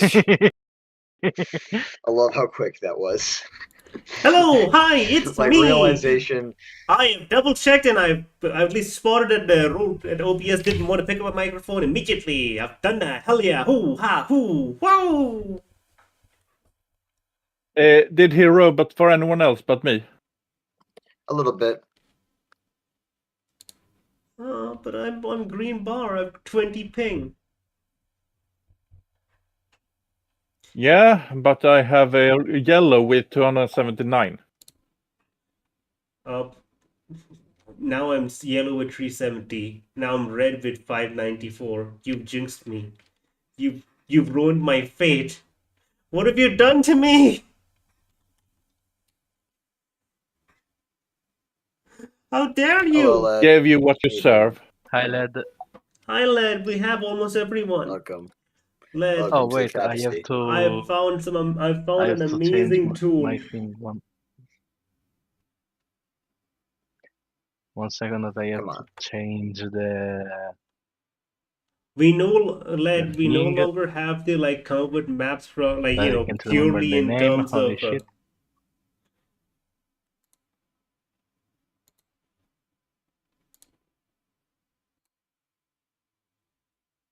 I love how quick that was. Hello, hi, it's My me. realization. I have double checked and I've at least spotted that the root at OBS didn't want to pick up a microphone immediately. I've done that. Hell yeah! Hoo ha hoo! Whoa! Did he robot for anyone else but me? A little bit. Oh, but I'm on green bar. I've 20 ping. Yeah, but I have a yellow with 279. Now I'm yellow with 370. Now I'm red with 594. You've jinxed me. You've ruined my fate. What have you done to me? How dare you? Hello, lad. Gave you what you serve. Hi, lad. Hi, lad. We have almost everyone. Welcome. Lad, Welcome Oh to wait, I have Tabaxi. to. I've found some. I've I found have an to amazing change tool. my thing. One second that I have Come on. to change the. We no, lad. We no thing. longer have to like come up with maps from like I you know can't remember purely the in name. terms Holy of. shit.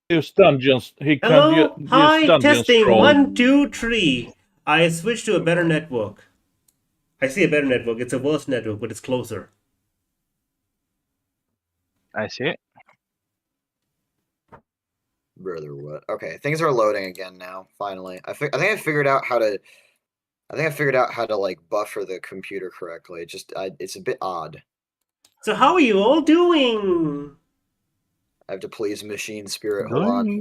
Use dungeons. He can Hello, use hi, dungeon testing scroll. 1, 2, 3. I switched to a better network. I see a better network. It's a worse network, but it's closer. I see. Brother, what? Okay, things are loading again now. Finally, I think I figured out how to. I think I figured out how to like buffer the computer correctly. It's a bit odd. So how are you all doing? I have to please machine spirit. Hold Doing on.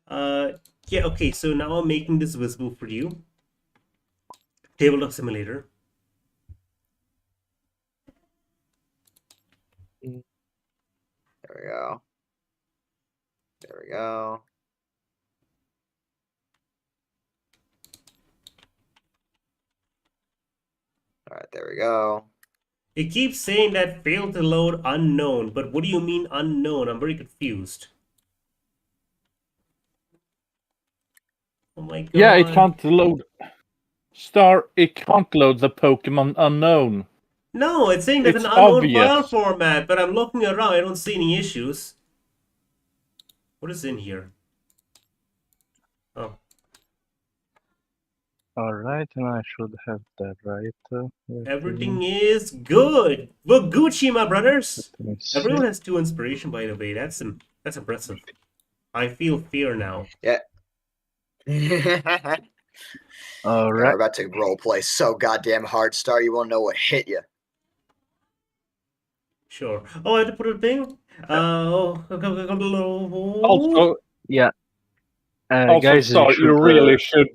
good. Yeah. Okay. So now I'm making this visible for you. Tabletop simulator. There we go. There we go. All right, there we go. It keeps saying that failed to load unknown, but what do you mean unknown? I'm very confused. Oh my god. Yeah, it can't load. It can't load the Pokemon unknown. No, it's saying there's It's an unknown obvious. file format, but I'm looking around. I don't see any issues. What is in here? Oh. Alright, and I should have that right. Everything is good. We're Gucci, my brothers. Let me see. Everyone has 2 inspiration, by the way. That's impressive. I feel fear now. Yeah. All We're right. about to roleplay so goddamn hard, Star. You won't know what hit you. Sure. Oh, I had to put a thing. Also, Yeah. also, Guys, Star, you should.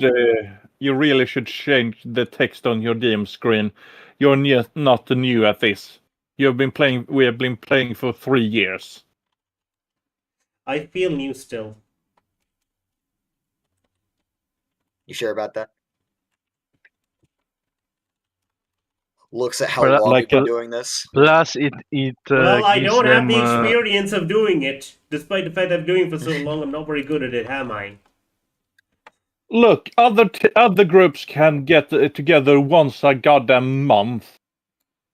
you really should change the text on your DM screen. You're not new at this. We have been playing for 3 years. I feel new still. You sure about that? Looks at how Well, long like we've been a- doing this. Plus, it Well, I gives don't have them. the experience of doing it. Despite the fact I'm doing it for so long, I'm not very good at it, am I? Look, other groups can get together once a goddamn month,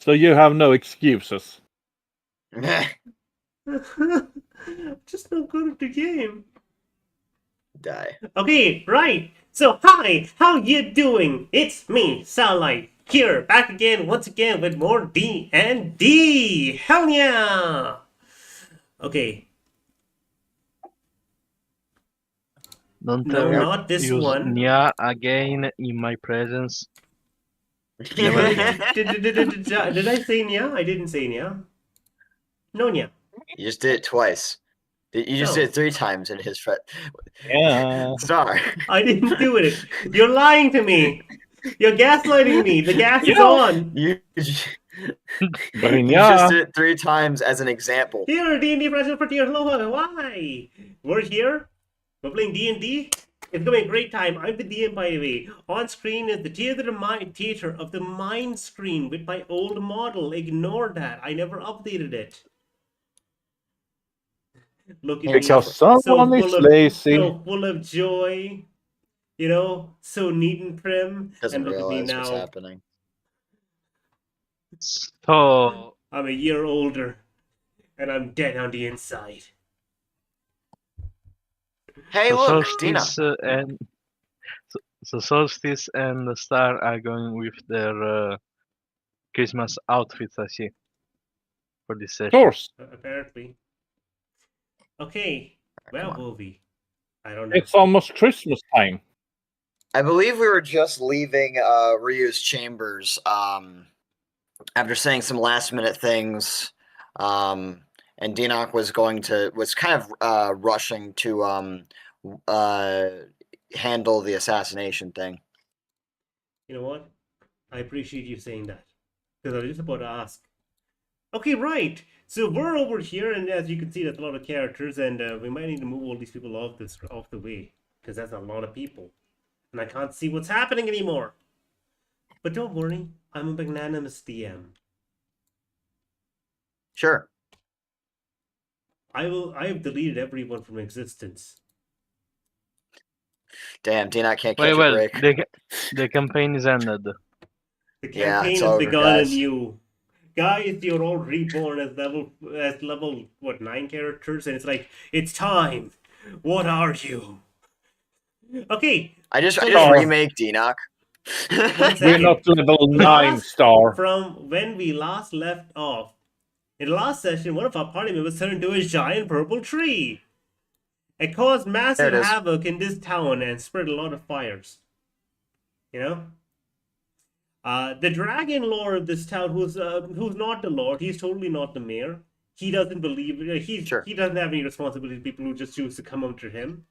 so you have no excuses. Just not good at the game. Die. Okay, right. So, hi, how you doing? It's me, Starlight, here, back again, once again, with more D&D. Hell yeah! Okay. Don't No, ever not this use one. Nya again in my presence. Did I say Nya? I didn't say Nya. No Nya. You just did it twice. You just No. did it 3 times in his front. Yeah. Star. I didn't do it. You're lying to me. You're gaslighting me. The gas is Yeah. on. You just Brynja. did it 3 times as an example. Here, D&D President Frontier. Hello, why? We're here. We're playing D&D. It's gonna be a great time. I'm the DM, by the way. On screen is the theater of the mind screen with my old model. Ignore that. I never updated it. Look at me, Because so someone is full of lazy. so full of joy, you know, so neat and prim. Doesn't And look at me realize what's now. happening. So, I'm a year older, and I'm dead on the inside. Hey, so look, Dina. Solstice so Solstice and the Star are going with their Christmas outfits, I see, for this Of session. course. Apparently. Okay, where Come on. were we? I don't know. It's almost Christmas time. I believe we were just leaving Ryu's chambers after saying some last minute things. And Dinok was kind of rushing to handle the assassination thing. You know what? I appreciate you saying that. Because I was just about to ask. Okay, right. So we're over here, and as you can see, there's a lot of characters, and we might need to move all these people off the way. Because that's a lot of people. And I can't see what's happening anymore. But don't worry, I'm a magnanimous DM. Sure. I have deleted everyone from existence. Damn, Dinok can't Well, catch a break. the campaign is ended. The Yeah, campaign it's has over, begun guys. anew. Guys, you're all reborn as level what, 9 characters, and it's like, it's time. What are you? Okay. I just Star. remake Dinok. One We're second. not level 9 star. From when we last left off, in the last session, one of our party members turned into a giant purple tree. It caused massive There it is. havoc in this town and spread a lot of fires. You know? The dragon lord of this town, who's not the lord, he's totally not the mayor. He doesn't believe he doesn't have any responsibility to people who just choose to come under him.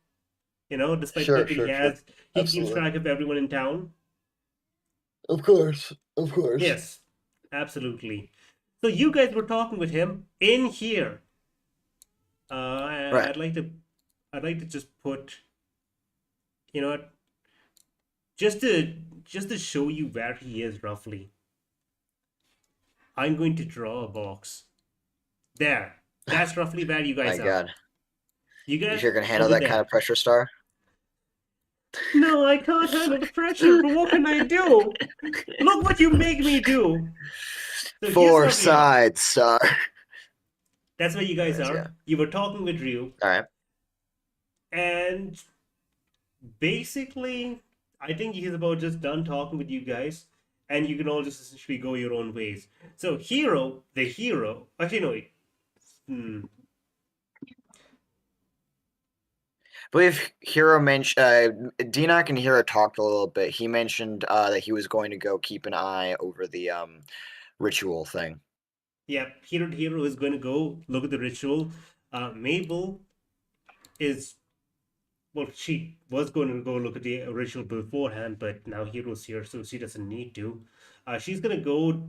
You know, despite the fact that he keeps Absolutely. track of everyone in town. Of course. Yes, absolutely. So you guys were talking with him in here. Right. I'd like to just put, you know what, just to show you where he is roughly. I'm going to draw a box. There. That's roughly where you guys My are. God. You You guys sure can handle over that there. kind of pressure, Star? No, I can't handle the pressure, but what can I do? Look what you make me do. So here's Four where we are. sides, Star. That's where you guys Yes, are. yeah. You were talking with Ryu. Alright. And basically, I think he's about just done talking with you guys. And you can all just essentially go your own ways. So the hero... Actually, no, wait. I believe Hero mentioned Dinok and Hero talked a little bit. He mentioned that he was going to go keep an eye over the ritual thing. Yeah, Hero is going to go look at the ritual. Mabel is... Well, she was going to go look at the ritual beforehand, but now Hero's here, so she doesn't need to. She's going to go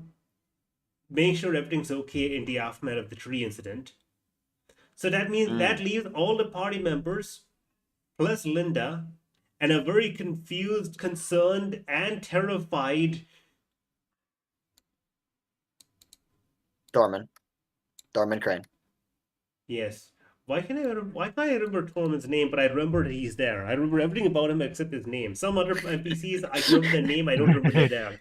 make sure everything's okay in the aftermath of the tree incident. So that means that leaves all the party members, plus Linda, and a very confused, concerned, and terrified Dorman Crane. Yes. Why can't I remember Tormund's name, but I remember that he's there. I remember everything about him except his name. Some other NPCs, I remember their name, I don't remember they're there.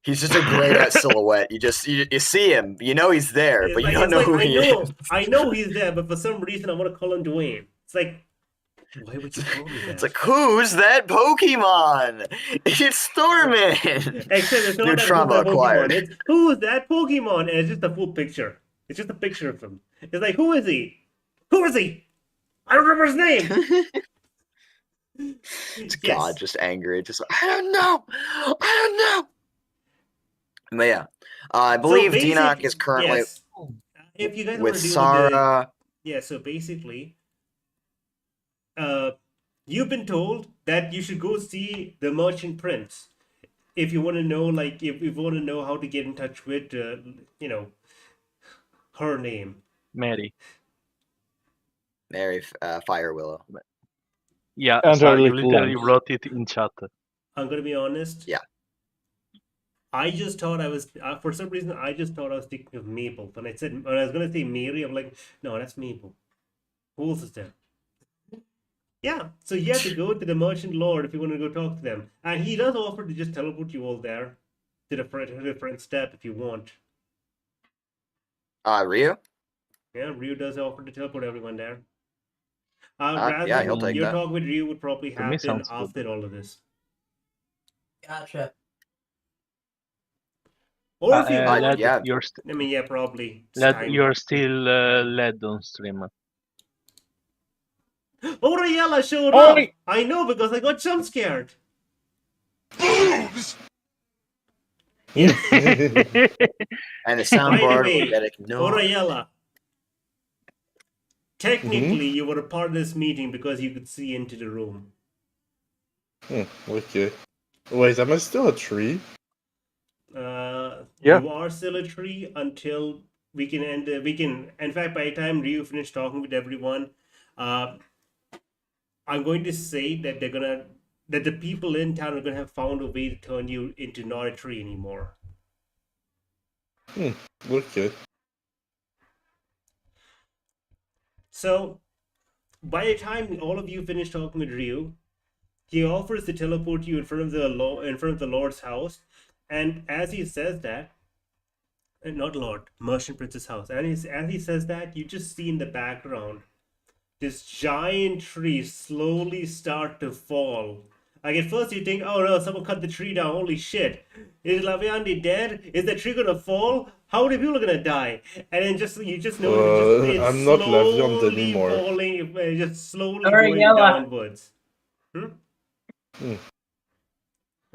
He's just a great silhouette. You see him, you know he's there, It's but like, you don't know who he is. I know he's there, but for some reason I want to call him Dwayne. It's like, why would you call me that? It's like, who's that Pokemon? It's Thorman. Except it's not New that trauma who's that acquired. Pokemon. It's who's that Pokemon, and it's just a full picture. It's just a picture of him. It's like, who is he? Who is he? I don't remember his name. It's God just angry. Just I don't know. But yeah, I believe Dinok is currently yes. If you guys with want to do Sarah. Yeah, so basically, you've been told that you should go see the Merchant Prince if you want to know, like, if you want to know how to get in touch with, you know, her name. Mary. Fire Willow. Yeah, And so her you little literally lamp. wrote it in chat. I'm gonna be honest. Yeah. I just thought I was, for some reason, I just thought I was thinking of Maple. When I was gonna say Mary, I'm like, no, that's Maple. Fools is there. Yeah, so you have to go to the Merchant Lord if you want to go talk to them. And he does offer to just teleport you all there to the front step if you want. Ryu? Yeah, Ryu does offer to teleport everyone there. Yeah, he'll Razzle, take your that. talk with Ryu would probably To me happen sounds good. after all of this. Gotcha. Or if you want, Lad, yeah. I mean, yeah, probably. It's Lad, time. you're still led on stream. Oh, Rayella showed up! Oi! I know because I got jump scared. Yes. And the By the soundboard way, will get ignored. Orayella, technically you were a part of this meeting because you could see into the room. Okay. Wait, am I still a tree? Yeah. You are still a tree until we can end. In fact, by the time Ryu finished talking with everyone, I'm going to say that that the people in town are gonna have found a way to turn you into not a tree anymore. Okay. So, by the time all of you finish talking with Ryu, he offers to teleport you in front of the Lord's house, and as he says that, not Lord, Merchant Prince's house, and as he says that, you just see in the background this giant tree slowly start to fall. Like at first you think, oh no, someone cut the tree down, holy shit. Is Laviandi dead? Is the tree gonna fall? How many people are gonna die? And then you just know it's I'm not Laviand slowly anymore. falling, just slowly Sorry, going Yella. downwards.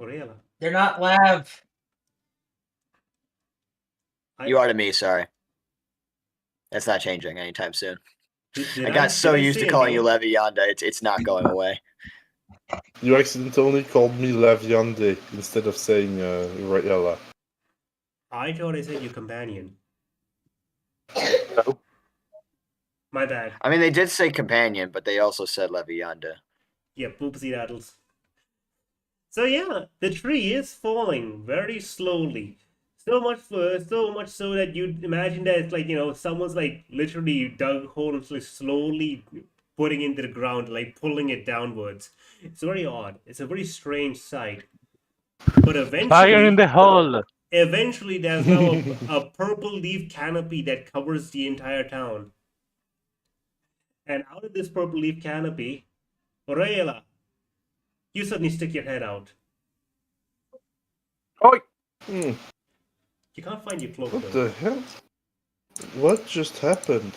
Oriella. They're not Lav. You are to me, sorry. That's not changing anytime soon. Did I got so did I used say to calling a you name? Levianda, it's not going away. You accidentally called me Laviande instead of saying Rayella. I thought I said your companion. No. My bad. I mean, they did say companion, but they also said Levianda. Yeah, poopsie rattles. So yeah, the tree is falling very slowly. So much so that you'd imagine that it's like, someone's like literally dug a hole and like slowly putting it into the ground, like pulling it downwards. It's very odd. It's a very strange sight. But Fire in the hole! eventually there's now a purple leaf canopy that covers the entire town. And out of this purple leaf canopy, Orayela, you suddenly stick your head out. Oi! You can't find your cloak What though. the hell? What just happened?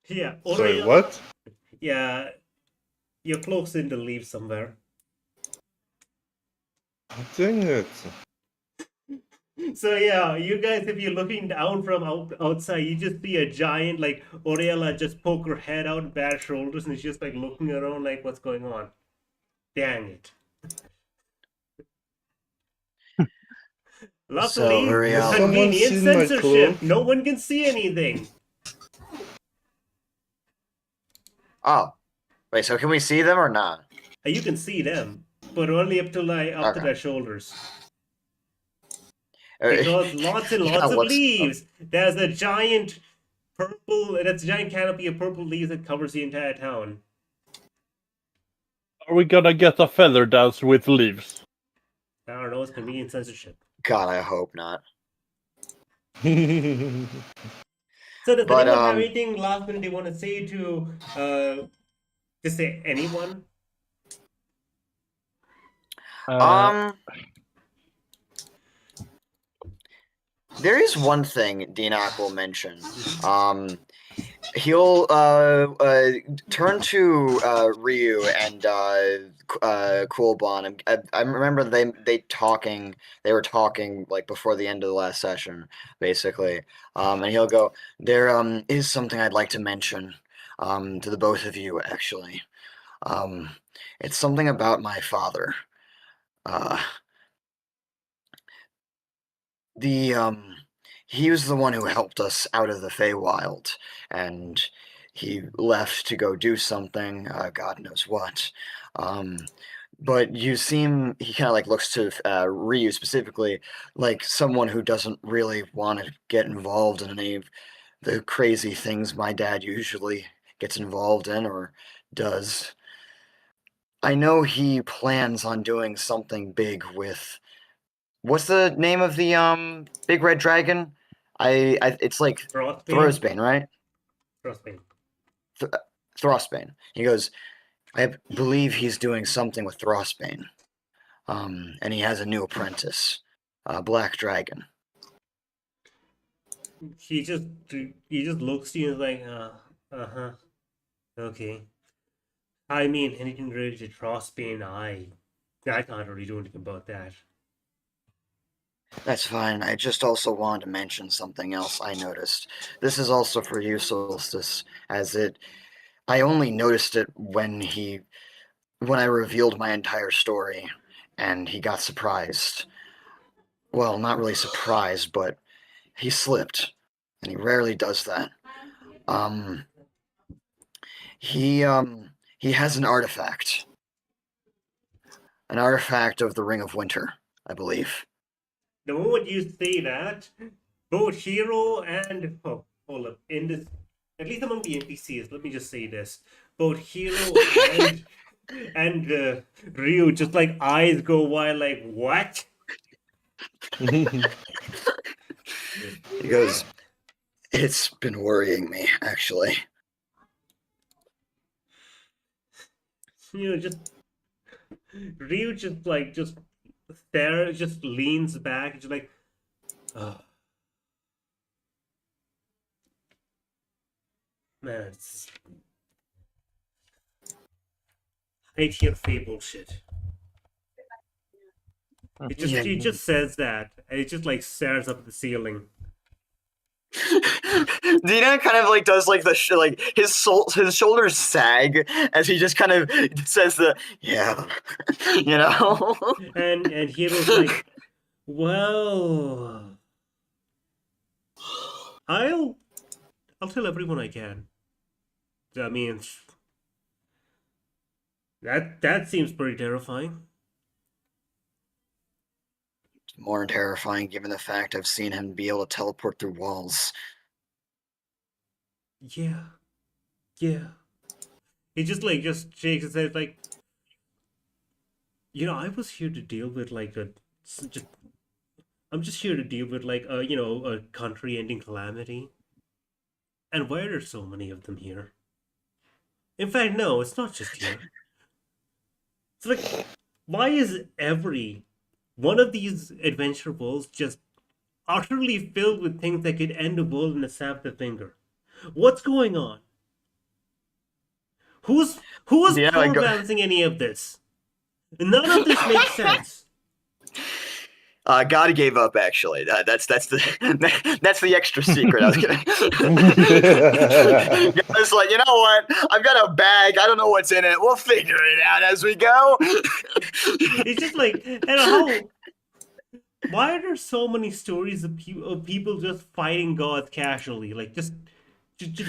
Yeah, Sorry, Orayela. what? Yeah, your cloak's in the leaves somewhere. Dang it. So yeah, you guys, if you're looking down from outside, you just see a giant, like, Oriella just poke her head out, bare shoulders, and she's just like looking around like, what's going on? Dang it. Luckily, Ariel. Someone convenient seen my censorship. cloak? No one can see anything. Oh. Wait, so can we see them or not? You can see them, but only up to Okay. their shoulders. Because lots and lots of leaves. There's a giant canopy of purple leaves that covers the entire town. Are we gonna get a feather dance with leaves? I don't know, it's convenient censorship. God, I hope not. So does But, anyone have anything last minute they want to say to say anyone? There is one thing Dinak will mention. He'll turn to Ryu and Coolbon. I remember they were talking like before the end of the last session, basically. And he'll go, there is something I'd like to mention to the both of you, actually. It's something about my father. He was the one who helped us out of the Feywild, and he left to go do something, God knows what. But he kind of like looks to Ryu specifically, like someone who doesn't really want to get involved in any of the crazy things my dad usually gets involved in or does. I know he plans on doing something big with. What's the name of the big red dragon? It's like Throsbane, right? Frostbane. Throsbane. He goes, I believe he's doing something with Throsbane. And he has a new apprentice, Black Dragon. He just looks at you and is like, uh-huh. Okay. I mean, anything related to Frostbane, I can't really do anything about that. That's fine. I just also wanted to mention something else I noticed. This is also for you, Solstice, I only noticed it when I revealed my entire story, and he got surprised. Well, not really surprised, but he slipped, and he rarely does that. He has an artifact of the Ring of Winter, I believe. The moment you say that, both Hero and hold up, in this, at least among the NPCs, let me just say this: both Hero and Ryu just like eyes go wide, like what? He goes, it's been worrying me, actually. Just Ryu just leans back and just like, oh. Man, I hate your fey bullshit. He just says that, and it just like stares up at the ceiling. Dina kind of like does like his shoulders sag as he just kind of says yeah, And Hero's like, well, I'll tell everyone I can. I mean, that seems pretty terrifying. More terrifying given the fact I've seen him be able to teleport through walls. Yeah. He just shakes his head like, I was here to deal with I'm just here to deal with a country-ending calamity. And why are there so many of them here? In fact, no, it's not just here. It's like, why is every one of these adventure worlds just utterly filled with things that could end the world in a snap of the finger? What's going on? Who's balancing any of this? None of this makes sense. God gave up. Actually, that's the extra secret. I was gonna. God's like, you know what? I've got a bag. I don't know what's in it. We'll figure it out as we go. It's just like, and why are there so many stories of people just fighting gods casually? Like just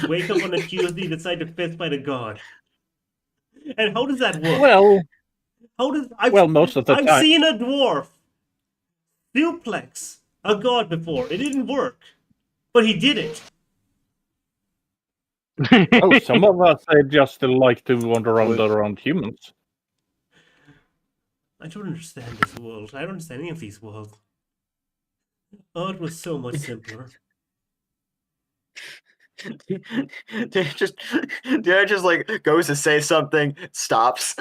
wake up on a Tuesday, decide to fist fight a god. And how does that work? Well, most of the time. I've seen a dwarf suplex a god before. It didn't work, but he did it. Some of us just like to wander around humans. I don't understand this world. I don't understand any of these worlds. Oh, it was so much simpler. just like goes to say something, stops,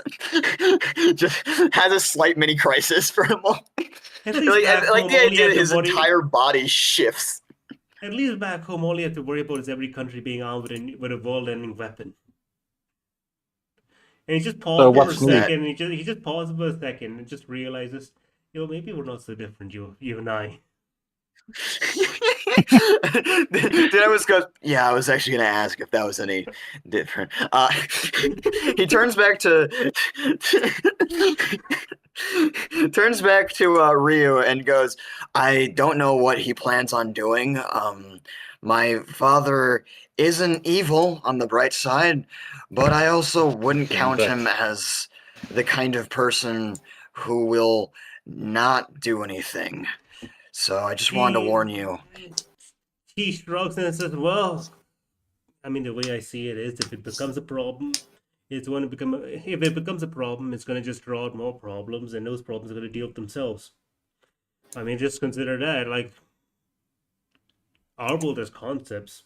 just has a slight mini crisis for a moment. Like the idea that his entire body shifts. At least back home, all you have to worry about is every country being armed with a world-ending weapon. And he just pauses for a second. And he just pauses for a second and just realizes, maybe we're not so different, you and I. Then I goes, yeah, I was actually going to ask if that was any different. He turns back to Ryu and goes, I don't know what he plans on doing. My father isn't evil on the bright side, but I also wouldn't count him as the kind of person who will not do anything. So I just wanted to warn you. He shrugs and says, well, I mean, the way I see it is, if it becomes a problem, it's going to become. If it becomes a problem, it's going to just draw out more problems, and those problems are going to deal with themselves. I mean, just consider that. Like, our world has concepts,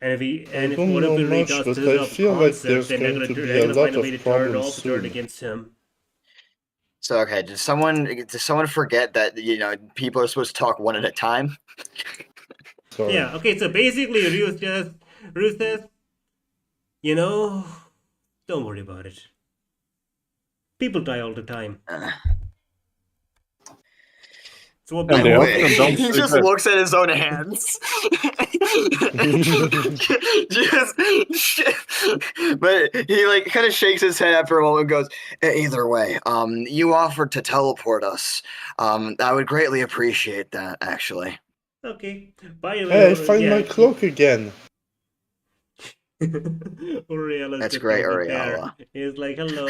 and if don't whatever know really much, does but turns I out feel like concept, there's then going to be they're a gonna lot find a way to of turn it problems off, turn it soon. against him. So okay, does someone forget that people are supposed to talk one at a time? Sorry. Yeah. Okay. So basically, Ruth says, don't worry about it. People die all the time. So what And I they basically often wish. don't He do just that. looks at his own hands. But he like kind of shakes his head after a moment and goes, either way, you offered to teleport us. I would greatly appreciate that, actually. Okay. By the way, Hey, I find yeah. my cloak again. Uriela's That's just great, over there. Uriela. He's like, hello.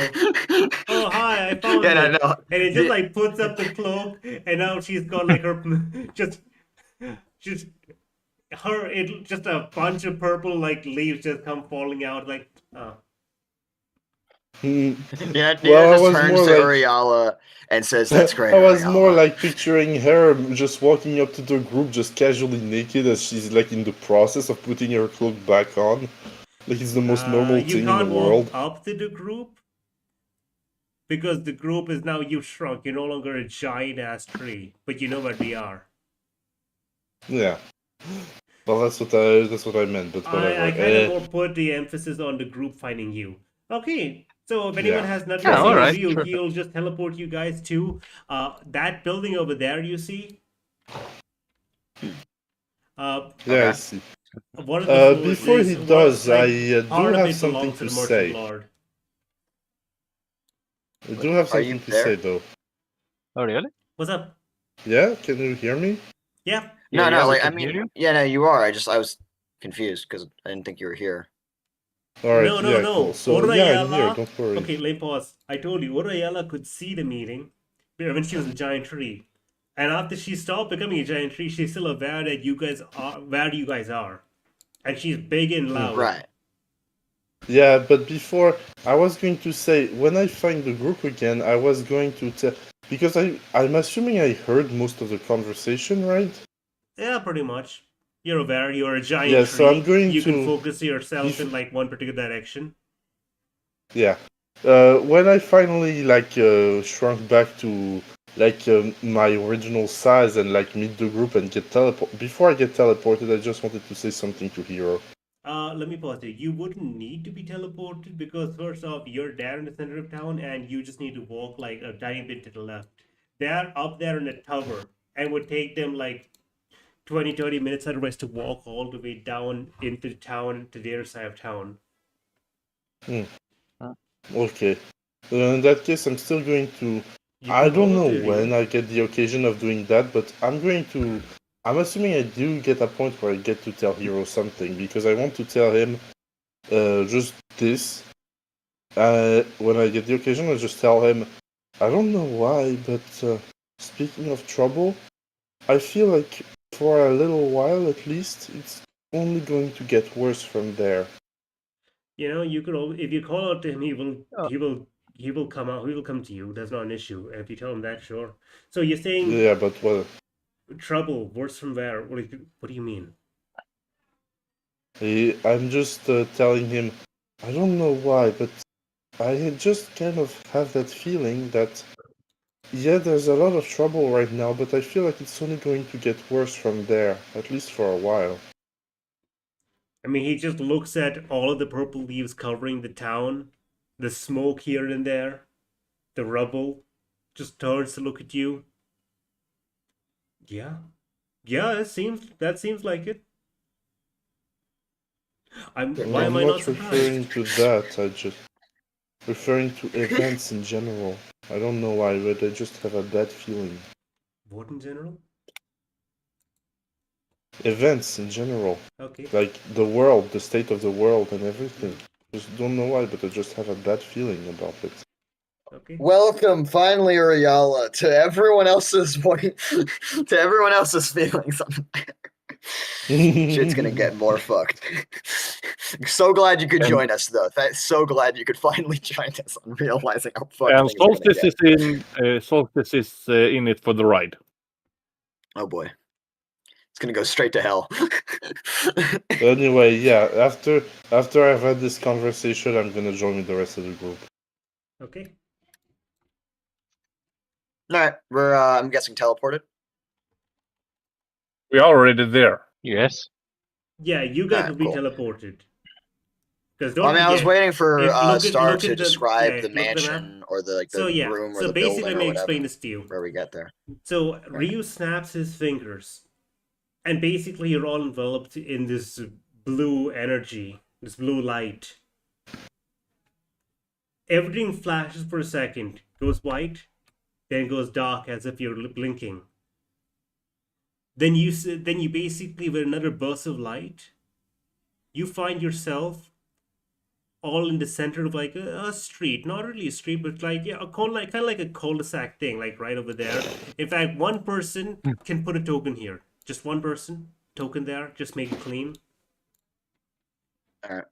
Oh, hi, I found Yeah, it. no. And it just like puts up the cloak, and now she's got like her just just a bunch of purple like leaves just come falling out like Hmm. Yeah, Well, I just was turns more to like Uriala and says, "That's great, I was more Uriala." like picturing her just walking up to the group, just casually naked, as she's like in the process of putting her cloak back on. Like it's the most normal you thing in the can't walk world. up to the group because the group is now you shrunk. You're no longer a giant ass tree, but you know where we are. Yeah. Well, that's what I meant, but whatever. I kind of more put the emphasis on the group finding you. Okay, so if anyone Yeah. has nothing Yeah, to say to alright, you, sure. he'll just teleport you guys to that building over there. You see, Yeah, Okay. I see. one of the floors Before is he does, I do part of have it something belongs to to the merchant say. lord. I do have Are you something to there? say, though. Oh, really? What's up? Yeah, can you hear me? Yeah. No, Yeah, no, we like I can hear mean, you. yeah, no, you are. I was confused because I didn't think you were here. Alright, No, yeah, cool. So, yeah, I'm here, don't worry. Okay, let me pause. I told you, Uriela could see the meeting when she was a giant tree. And after she stopped becoming a giant tree, she's still aware that you guys are where you guys are. And she's big and loud. Right. Yeah, but before, I was going to say, when I find the group again, I was going to tell... Because I'm assuming I heard most of the conversation, right? Yeah, pretty much. You're aware you're a giant Yeah, tree. so I'm going you can to... focus yourself in like one particular direction. Yeah. When I finally shrunk back to my original size and like meet the group and get teleport. Before I get teleported, I just wanted to say something to Hero. Let me pause it. You wouldn't need to be teleported because first off, you're there in the center of town and you just need to walk like a tiny bit to the left. They're up there in the tower and would take them like 20-30 minutes otherwise to walk all the way down into town to their side of town. Okay. In that case, I'm still going to... You I can don't follow know the when I get the occasion of doing that, but I'm going to... I'm assuming I do get a point where I get to tell Hero something, because I want to tell him just this. When I get the occasion, I just tell him, I don't know why, but speaking of trouble, I feel like for a little while at least, it's only going to get worse from there. You know, you could if you call out to him, Oh. he will come out. He will come to you. That's not an issue. And if you tell him that, sure. So you're saying Yeah, but well, trouble worse from where? What do you mean? I'm just telling him, I don't know why, but I just kind of have that feeling that, yeah, there's a lot of trouble right now, but I feel like it's only going to get worse from there, at least for a while. I mean, he just looks at all of the purple leaves covering the town, the smoke here and there, the rubble, just turns to look at you. Yeah. Yeah, that seems like it. Why am I not not referring surprised? to that, I just referring to events in general. I don't know why, but I just have a bad feeling. What in general? Events in general. Okay. Like the world, the state of the world and everything. Just don't know why, but I just have a bad feeling about it. Okay. Welcome, finally, Uriala, to everyone else's point, to everyone else's feelings. Shit's gonna get more fucked. So glad you could And- join us, though. So glad you could finally join us on realizing how fucked And things are gonna Solstice get. Solstice is in it for the ride. Oh boy, it's gonna go straight to hell. Anyway, yeah. After I've had this conversation, I'm gonna join with the rest of the group. Okay. All right, we're I'm guessing teleported. We're already there. Yes. Yeah, you guys Alright, will be cool. teleported. Because Well, don't I mean, I was forget, waiting for look Star at to the describe yeah, the look at the map. mansion or the So the yeah, room or so the basically, building let or me whatever. explain this to you. Where we get there. So Ryu snaps his fingers, and basically you're all enveloped in this blue energy, this blue light. Everything flashes for a second, goes white, then goes dark as if you're blinking. Then you basically, with another burst of light, you find yourself all in the center of like a street, not really a street, but like yeah, kind of like a cul-de-sac thing, like right over there. In fact, one person can put a token here. Just one person token there. Just make it clean. All right.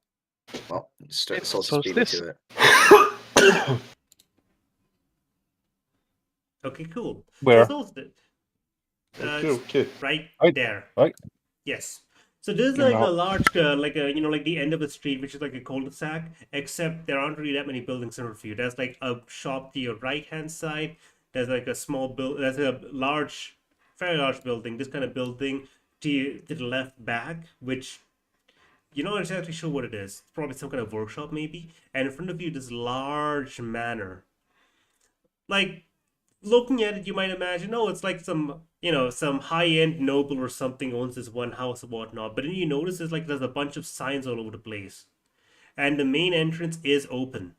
Well, start It's Solstice beat me to it. Okay, cool. Where? So Solstice, Okay. right Right. there. Right. Yes. So there's You like know. a large, like a like the end of a street, which is like a cul-de-sac. Except there aren't really that many buildings in front of you. There's like a shop to your right-hand side. There's like a small There's a large, very large building. This kind of building to the left back, which you're not exactly sure what it is. It's probably some kind of workshop, maybe. And in front of you, this large manor. Like looking at it, you might imagine, oh, it's like some, some high-end noble or something owns this one house or whatnot. But then you notice there's a bunch of signs all over the place, and the main entrance is open.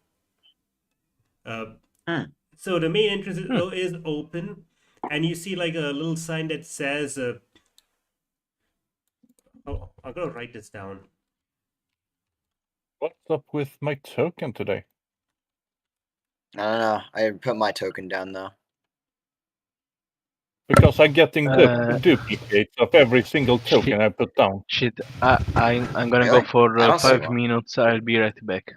So the main entrance is open, and you see like a little sign that says, "Oh, I'm gonna write this down." What's up with my token today? I don't know. I put my token down though. Because I'm getting Uh, duplicates of every single token I put down. Shit. I'm gonna Really? go for I don't see 5 one. minutes. I'll be right back.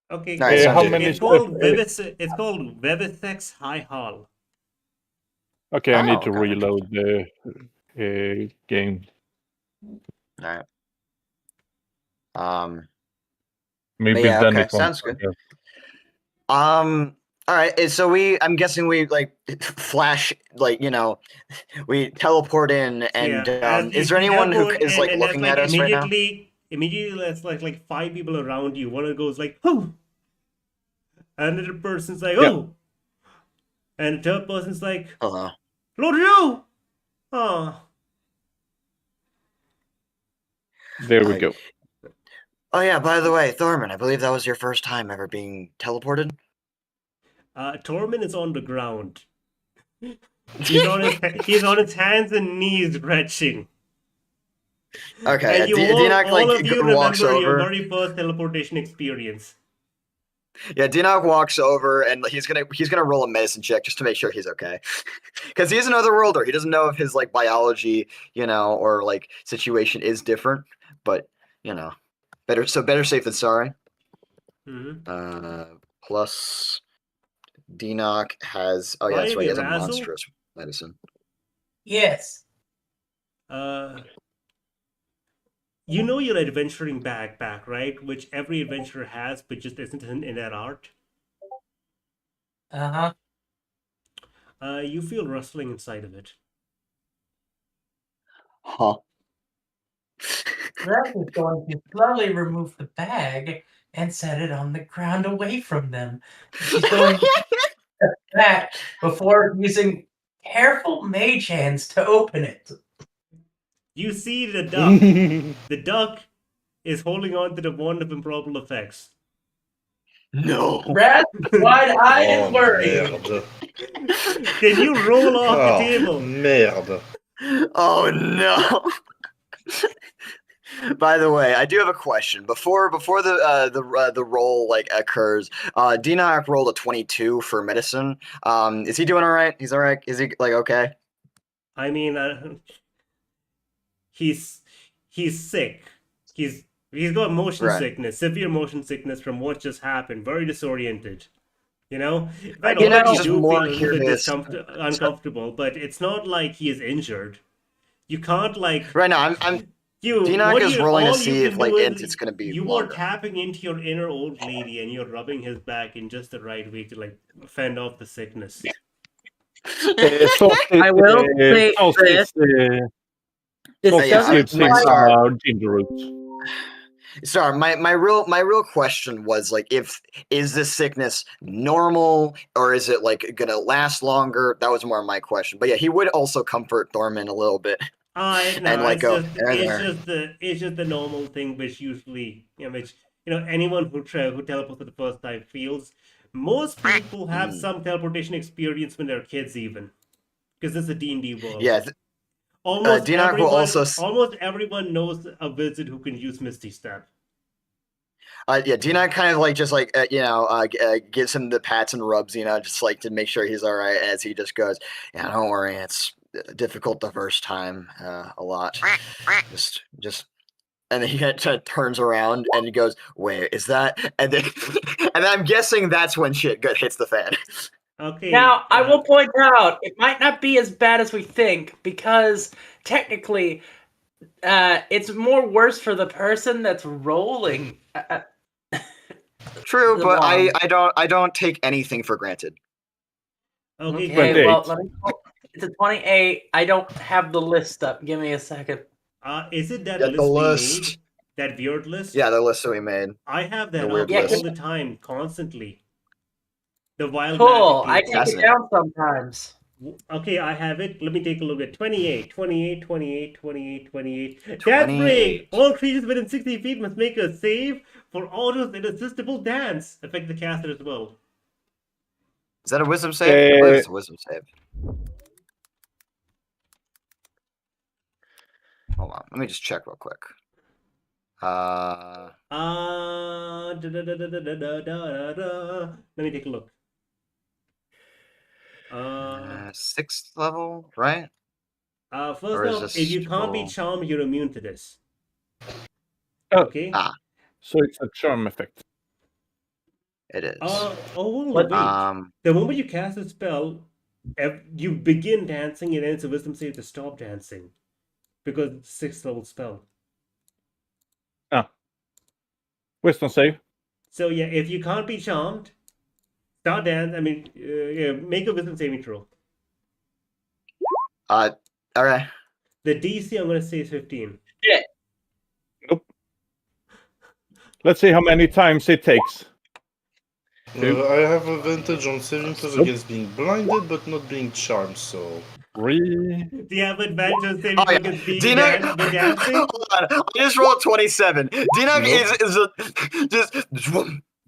Okay, All right, cool. sounds how good. many It's called steps- It's called Vivithex's High Hall. Okay, I need to okay, reload the game. All right. But Maybe yeah, then okay, it won't. sounds good. All right. So I'm guessing we like flash, like we teleport in, and as is you there anyone who teleport is like and that's looking like at us right now? immediately that's like 5 people around you. One of goes like, "Oh," another person's like, "Oh," and the third person's like, Hello. "Lord Joe!" Oh, There we go. Oh yeah. By the way, Thorman, I believe that was your first time ever being teleported. Tormund is on the ground. He's on his hands and knees retching. Okay. And you Dinok all of you walks remember your over. very first teleportation experience. Yeah, Dinok walks over and he's gonna roll a medicine check just to make sure he's okay, because he's an otherworlder. He doesn't know if his like biology, or like situation is different, but better safe than sorry. Mm-hmm. Plus, Dinok has By that's the right. He way, has a Razzle? monstrous medicine. Yes. You know your adventuring backpack, right? Which every adventurer has, but just isn't in that art. Uh-huh. You feel rustling inside of it. Huh. Rev is going to slowly remove the bag and set it on the ground away from them. She's going to step back before using careful mage hands to open it. You see the duck. The duck is holding on to the wand of improbable effects. No. Raz, wide-eyed Oh, and worried. merde. Can you roll off Oh, the table? merde. Oh no. By the way, I do have a question. Before the roll like occurs, Dinok rolled a 22 for medicine. Is he doing all right? He's all right. Is he like okay? I mean, he's sick. He's got motion Right. sickness, severe motion sickness from what just happened. Very disoriented. You know, I but think already I'm just do more feel a little bit curious. uncomfortable. But it's not like he is injured. You can't like Right now, I'm Dinoc what is rolling to all you see if can like do is it's gonna be you are longer. tapping into your inner old lady and you're rubbing his back in just the right way to like fend off the sickness. Solstice, I will say Solstice, This yeah, Solstice doesn't gives him like ginger root. Sorry, my real question was like, is this sickness normal or is it like gonna last longer? That was more my question. But yeah, he would also comfort Thorman a little bit. No, And, like, it's go, just "There, it's just the normal thing which usually which anyone who teleports for the first time feels. Most people have some teleportation experience when they're kids, even because it's a D&D world. Yeah, Almost Dinoc will also almost everyone knows a wizard who can use Misty Step. yeah, Dinoc kind of like just like gives him the pats and rubs, just like to make sure he's all right. As he just goes, yeah, don't worry, it's difficult the first time, a lot. Just, and then he kind of turns around and he goes, "Wait, is that?" And then, and I'm guessing that's when shit hits the fan. Okay. Now, I will point out, it might not be as bad as we think, because technically, it's more worse for the person that's rolling. True, The but wand. I don't take anything for granted. Okay. Okay, well, 28. let me. It's a 28. I don't have the list up. Give me a second. Is it that Yeah, list the we list. made? That weird list? Yeah, the list that we made. I have that The up weird list. all the time, constantly. The wild Cool. I magic take list. it down sometimes. Okay, I have it. Let me take a look at 28, 28, 28, 28, 28. That's 28. great! All creatures within 60 feet must make a save for autos irresistible dance. Affect the caster as well. Is that a wisdom save? I believe it's a wisdom save. Hold on, let me just check real quick. Let me take a look. 6th level, right? First Or is off, this if you can't be roll- charmed, you're immune to this. Oh. Okay? So it's a charm effect. It is. Wait. The moment you cast a spell, you begin dancing and then it's a wisdom save to stop dancing. Because it's a 6th level spell. Wisdom save. So yeah, if you can't be charmed, start dance. I mean, make a wisdom saving throw. All right. The DC I'm gonna say is 15. Nope. Let's see how many times it takes. I have advantage on saving throws against being blinded, but not being charmed. So 3. Do you have advantage on saving Oh, throw yeah. against being Dinoc, the dancing? hold on. I just rolled 27. Dinoc is just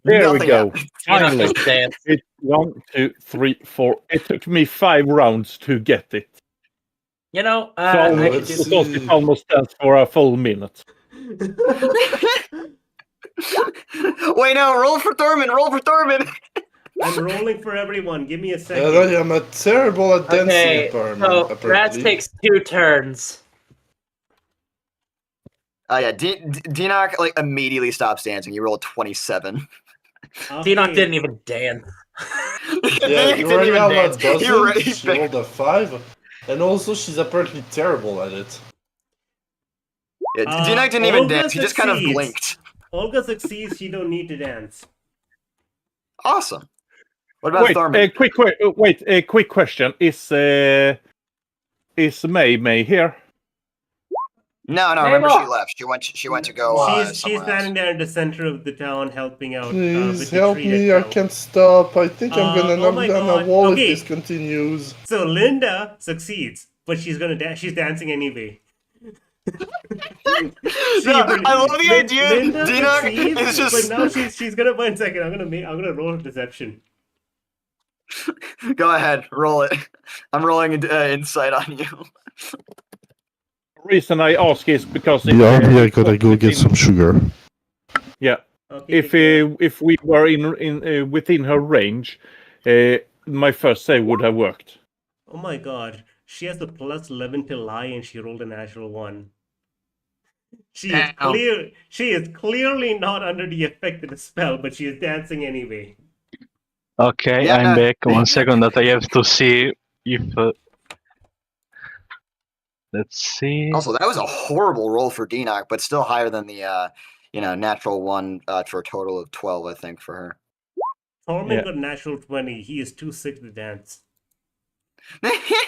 There nothing we go. happened. Finally. Dance. It's 1, 2, 3, 4. It took me 5 rounds to get it. You know, So I almost, could do let's Solstice see. almost stands for a full minute. Wait, no, roll for Thurman. Roll for Thurman. I'm rolling for everyone. Give me a and second. I am terrible at dancing. Okay, so Raz apparently. takes 2 turns. Oh yeah, Dinoc like immediately stops dancing. You rolled 27. Okay. Dinoc didn't even dance. Yeah, He you didn't already even have dance. a dozen. He already She rolled a 5, and also she's apparently terrible at it. Yeah, Dinoc didn't even Olga dance. He just kind of succeeds. blinked. Olga succeeds. She don't need to dance. Awesome. What about Wait, Thurman? a quick question. Is May here? No, Hey, remember she look. left. She went to go She's somewhere standing else. there in the center of the town helping out. Please with the help tree me! that I fell. can't stop. I think I'm gonna oh knock my down God. a wall Okay. if this continues. So Linda succeeds, but she's gonna dance. She's dancing anyway. No, I love the idea. Linda Dinoc succeeds, is just. but now she's gonna. 1 second. I'm gonna roll a deception. Go ahead, roll it. I'm rolling insight on you. The reason I ask is because I gotta go get some sugar. Yeah, Okay. if we were in within her range, my first save would have worked. Oh my God, she has a +11 to lie, and she rolled a natural 1. She is clearly not under the effect of the spell, but she is dancing anyway. Okay, Yeah, I'm no. back. 1 second that I have to see if... let's see. Also, that was a horrible roll for Deanoch, but still higher than the natural one for a total of 12, I think, for her. Torment got natural 20. He is too sick to dance.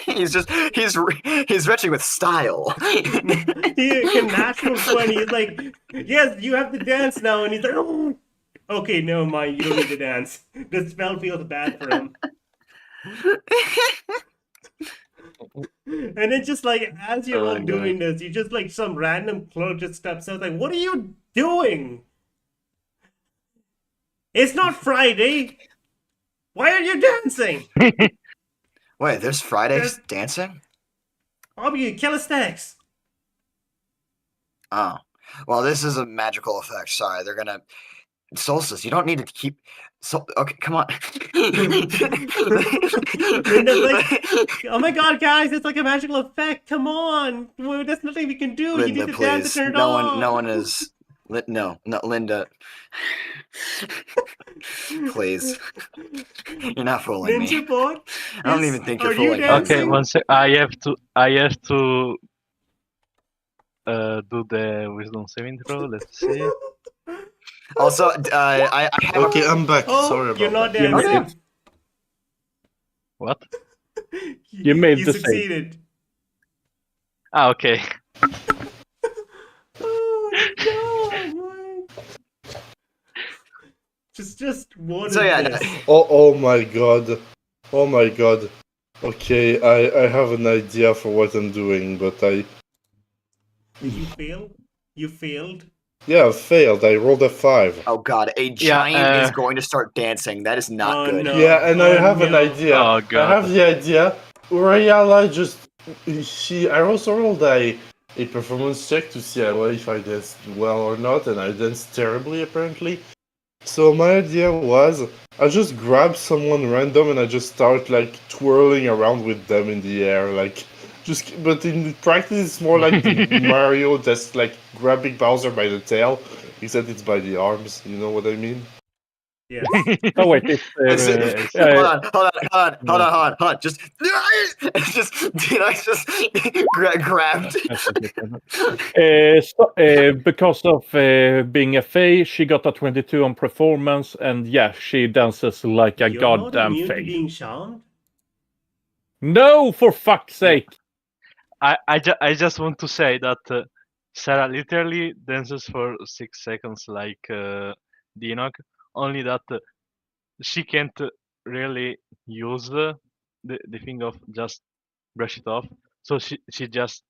he's retching with style. He can natural 20. He's like, yes, you have to dance now. And he's like, oh. Okay, never mind. You don't need to dance. The spell feels bad for him. And then just like, as you're all doing this, you just like some random clerk just steps out like, what are you doing? It's not Friday. Why are you dancing? Wait, there's Friday's dancing? Bobby, calisthenics. Oh. Well, this is a magical effect. Sorry, they're gonna... Solstice, you don't need to keep... Okay, come on. Linda's like, oh my god, guys, it's like a magical effect. Come on. Well, there's nothing we can do. Linda, you need to dance please. to turn it No off. one is... No, Linda. Please. You're not fooling me. Ninja boy, I don't even think you're are you fooling me. dancing? Okay, 1 sec. I have to do the wisdom saving throw. Let's see. Also, I have Okay, I'm back. Oh, Sorry about you're not that. dancing. Okay. What? You made you the save. succeeded. Ah, okay. Oh my god, what? Just what So is yeah, this? Oh my god. Oh my god. Okay, I have an idea for what I'm doing, but Did you fail? You failed? yeah, I failed. I rolled a 5. Oh god, a giant is going to start dancing. That is not Oh, good. no. Yeah, and I have an no. idea. Oh, God. I have the idea. Uriala I also rolled a performance check to see if I danced well or not, and I danced terribly apparently. So my idea was I just grab someone random and I just start like twirling around with them in the air, like but in practice it's more like Mario just like grabbing Bowser by the tail, except it's by the arms. You know what I mean? Yes. Oh wait, it's Hold on. Just grabbed. Because of being a fae, she got a 22 on performance, and yeah, she dances like a You're not goddamn immune to fae. being charmed? No, for fuck's sake! I just want to say that Sarah literally dances for 6 seconds like Deanoch, only that she can't really use the thing of just brush it off. So she just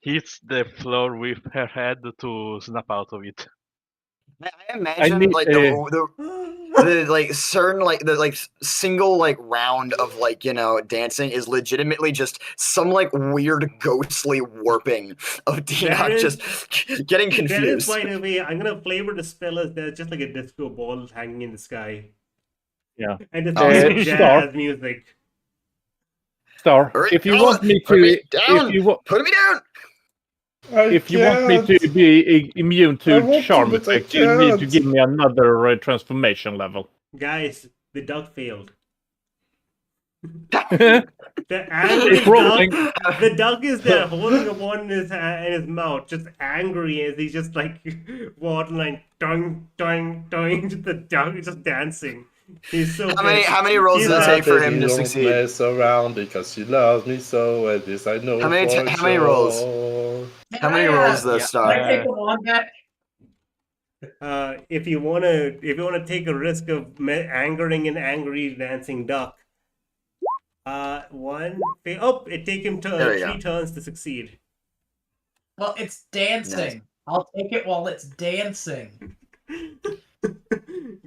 hits the floor with her head to snap out of it. I imagine need, like the like certain like the like single like round of like dancing is legitimately just some like weird ghostly warping of Deanoch just getting That is, confused. by the way, I'm gonna flavor the spell as there's just like a disco ball hanging in the sky. Yeah. And it's Star. jazz music. Star, Alright, if you hold want on, me put to, me down. if you want, Put me down. if you want me to be immune I want to to, charm but I effect, you need to can't. give me another transformation level. Guys, the duck failed. It's The angry rolling. duck, the duck is there holding a one in his mouth, just angry as he's just like waddling, doing, just the duck is just dancing. He's so How many rolls He's does it not take for Baby, him to don't succeed? mess around because she loves me so, and this I know. How many for how many rolls? sure. How many rolls Yeah. does Star? Can I take them on back? If you wanna take a risk of angering an angry dancing duck, it take him to There you 3 go. turns to succeed. Well, it's dancing. I'll take it while it's dancing.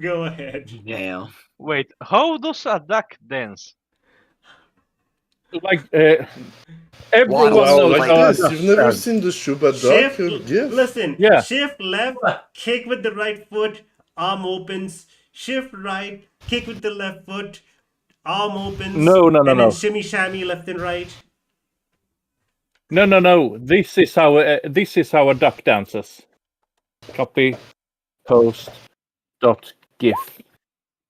Go ahead. Yeah. Wait, how does a duck dance? Like everyone Well, knows like how a this. duck You've never dances. seen the Shuba duck Shift, gif? listen. Yeah. Shift left, kick with the right foot, arm opens. Shift right, kick with the left foot, arm opens. No. And then shimmy shammy left and right. No. This is our duck dances. Copy, post, dot, gif.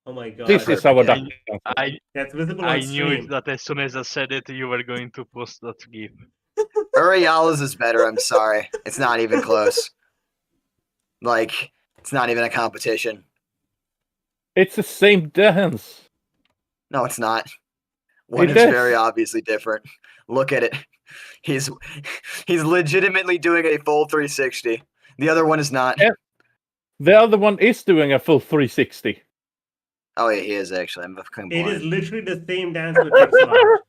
Oh my god. This is our duck I dances. That's visible I on knew it stream. that as soon as I said it, you were going to post that gif. Uriala's is better. I'm sorry. It's not even close. Like, it's not even a competition. It's the same dance. No, it's not. One It is is. very obviously different. Look at it. He's legitimately doing a full 360. The other one is not. Yeah. The other one is doing a full 360. Oh yeah, he is actually. I'm fucking It blind. is literally the same dance with pixel art.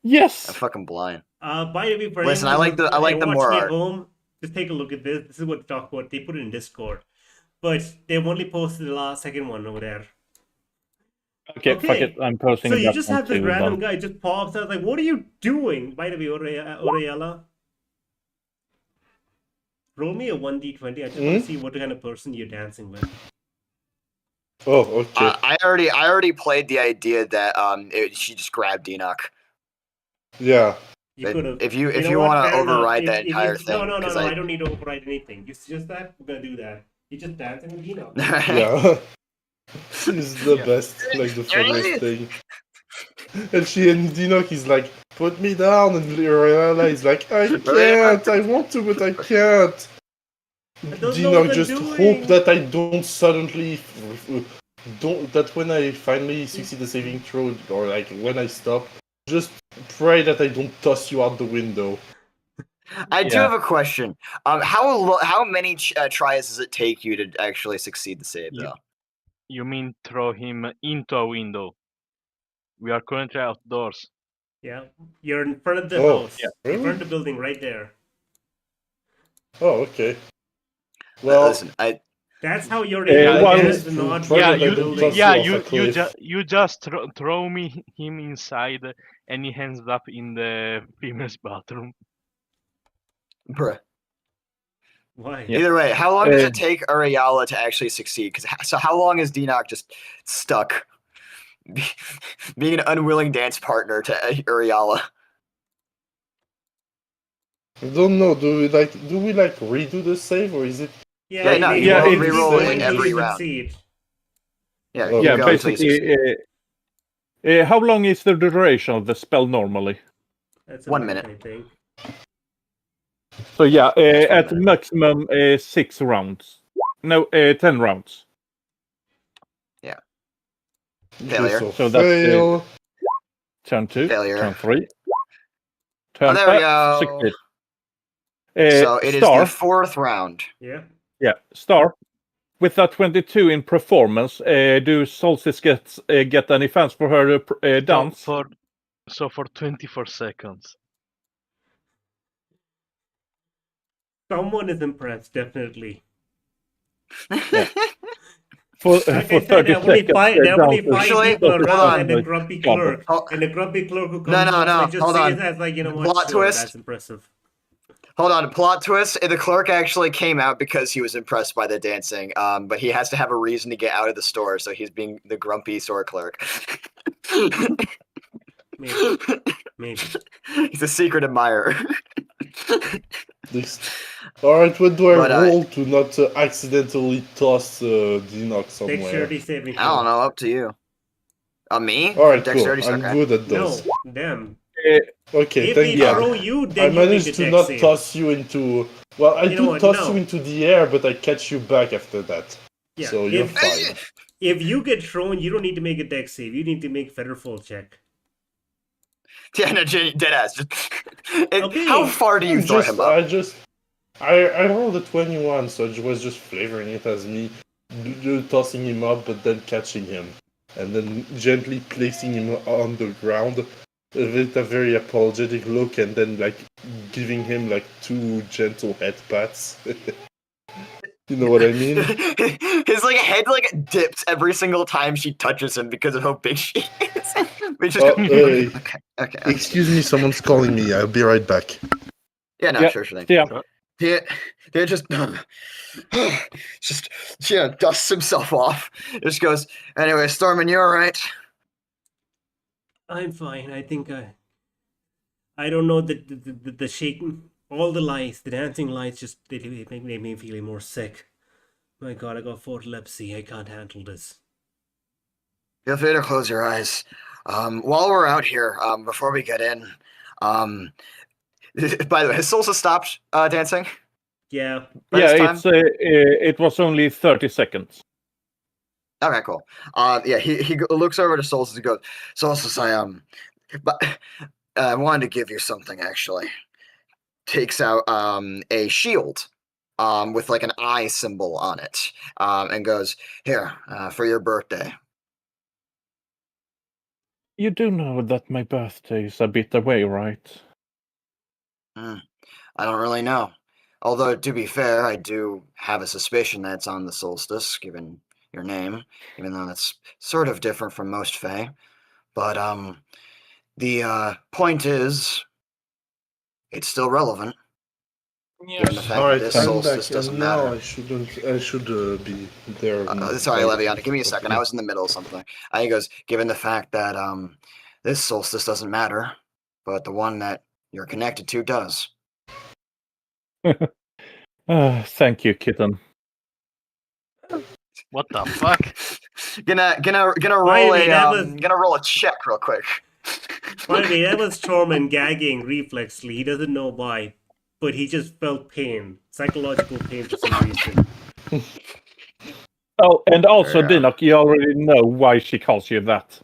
Yes. I'm fucking blind. By the way, for Listen, anyone I like the more watching at art. home, just take a look at this. This is what to talk about. They put it in Discord, but they've only posted the second one over there. Okay, fuck it. I'm posting So that you just one have this too, random then. guy just pops out like, "What are you doing?" By the way, Oriella, roll me a 1d20. I just want to see what kind of person you're dancing with. Oh, okay. I already played the idea that she just grabbed Enoch. Yeah. You could have. If you know what? want to Fair enough. override that If entire you- thing, No, 'cause I don't need to override anything. It's just that we're gonna do that. You just dancing with Enoch. Yeah. She's the Yeah. best, like the funniest thing. And Enoch is like, put me down, and Lorella is like, I can't, I want to, but I can't. I don't know what Enoch I'm just doing. hope that I don't suddenly that when I finally succeed the saving throw, or like when I stop, just pray that I don't toss you out the window. I do Yeah. have a question. How many tries does it take you to actually succeed the save, You- though? You mean throw him into a window? We are currently outdoors. Yeah, you're in front of the Oh, house. yeah, In really? front of the building, right there. Oh, okay. Well, Listen, That's how you're Yeah, able well, to it's dance, not true. get Yeah, in the you- building. toss Yeah, you off a cliff. you just throw him inside, and he ends up in the female's bathroom. bruh. Why? Yeah. Either way, how long does it take Uriala to actually succeed? So how long is Enoch just stuck being an unwilling dance partner to Uriala? I don't know. Do we like redo the save, or is it? Yeah, no, you roll- keep reroll going it till every you round. succeed. Yeah, Oh, keep Yeah, going until you basically. succeed. How long is the duration of the spell normally? That's 1 minute, minute. I think. So yeah, It's 1 at minute. maximum 6 rounds. No, 10 rounds. Failure. So that's, fail. Turn 2, Failure. turn 3. Turn there we go. Succeed. So it is Star. the 4th round. Yeah. Yeah, Star. With a 22 in performance, do Solstice get any fans for her dance? So for 24 seconds. Someone is impressed, definitely. For Like I 30 said, there are only seconds. five, there are only five Actually, people hold around on. and a grumpy Come on. clerk. Oh, And the grumpy clerk who No, comes no, up, no, like, just hold sees on. it as like, you know The what, plot sure, twist. that's impressive. hold on, plot twist. The clerk actually came out because he was impressed by the dancing. But he has to have a reason to get out of the store, so he's being the grumpy store clerk. Maybe. He's a secret admirer. Alright, what do I But, roll to not accidentally toss Enoch somewhere? Dexterity saving I don't throw. know, up to you. Me? Alright, cool. Dexterity? I'm Okay. good at No, those. them. Okay, If thank they God. throw you, I then you make a managed to dex not save. toss you into. Well, I You know do what, toss no. you into the air, but I catch you back after that. Yeah, So you're if- fine. If you get thrown, you don't need to make a dex save. You need to make Featherfall check. Yeah, no, deadass. Okay. How far do you throw him up? I rolled a 21, so it was just flavoring it as me tossing him up, but then catching him, and then gently placing him on the ground with a very apologetic look, and then like giving him like 2 gentle head pats. You know what I mean? His like head like dips every single time she touches him because of how big she is. We just Oh, go, okay. Excuse me, someone's calling me. I'll be right back. Yeah, no, Yeah, sure thing. Yeah. He just dusts himself off. Just goes, anyway, Stormin, you alright? I'm fine. I think I don't know the shaking, all the lights, the dancing lights, just they make me feeling more sick. My God, I got epilepsy. I can't handle this. Feel free to close your eyes. While we're out here, before we get in, by the way, has Solstice stopped dancing? Yeah. By Yeah, this time? it was only 30 seconds. Okay, cool. Yeah, he looks over to Solstice and goes, Solstice, I wanted to give you something actually. Takes out a shield with like an eye symbol on it, and goes, here, for your birthday. You do know that my birthday is a bit away, right? I don't really know. Although, to be fair, I do have a suspicion that it's on the Solstice, given your name, even though that's sort of different from most Fae. But the point is, it's still relevant. Given the fact All that right, this I'm Solstice back, doesn't and now matter. I should be there. Sorry, Leviana, give me a second. I was in the middle of something. He goes, given the fact that this Solstice doesn't matter, but the one that you're connected to does. Thank you, kitten. What the fuck? gonna By the roll way, gonna roll a check real quick. By the way, that was Tormund gagging reflexly. He doesn't know why, but he just felt pain, psychological pain for some reason. Oh, and also, Yeah. Dinak, you already know why she calls you that.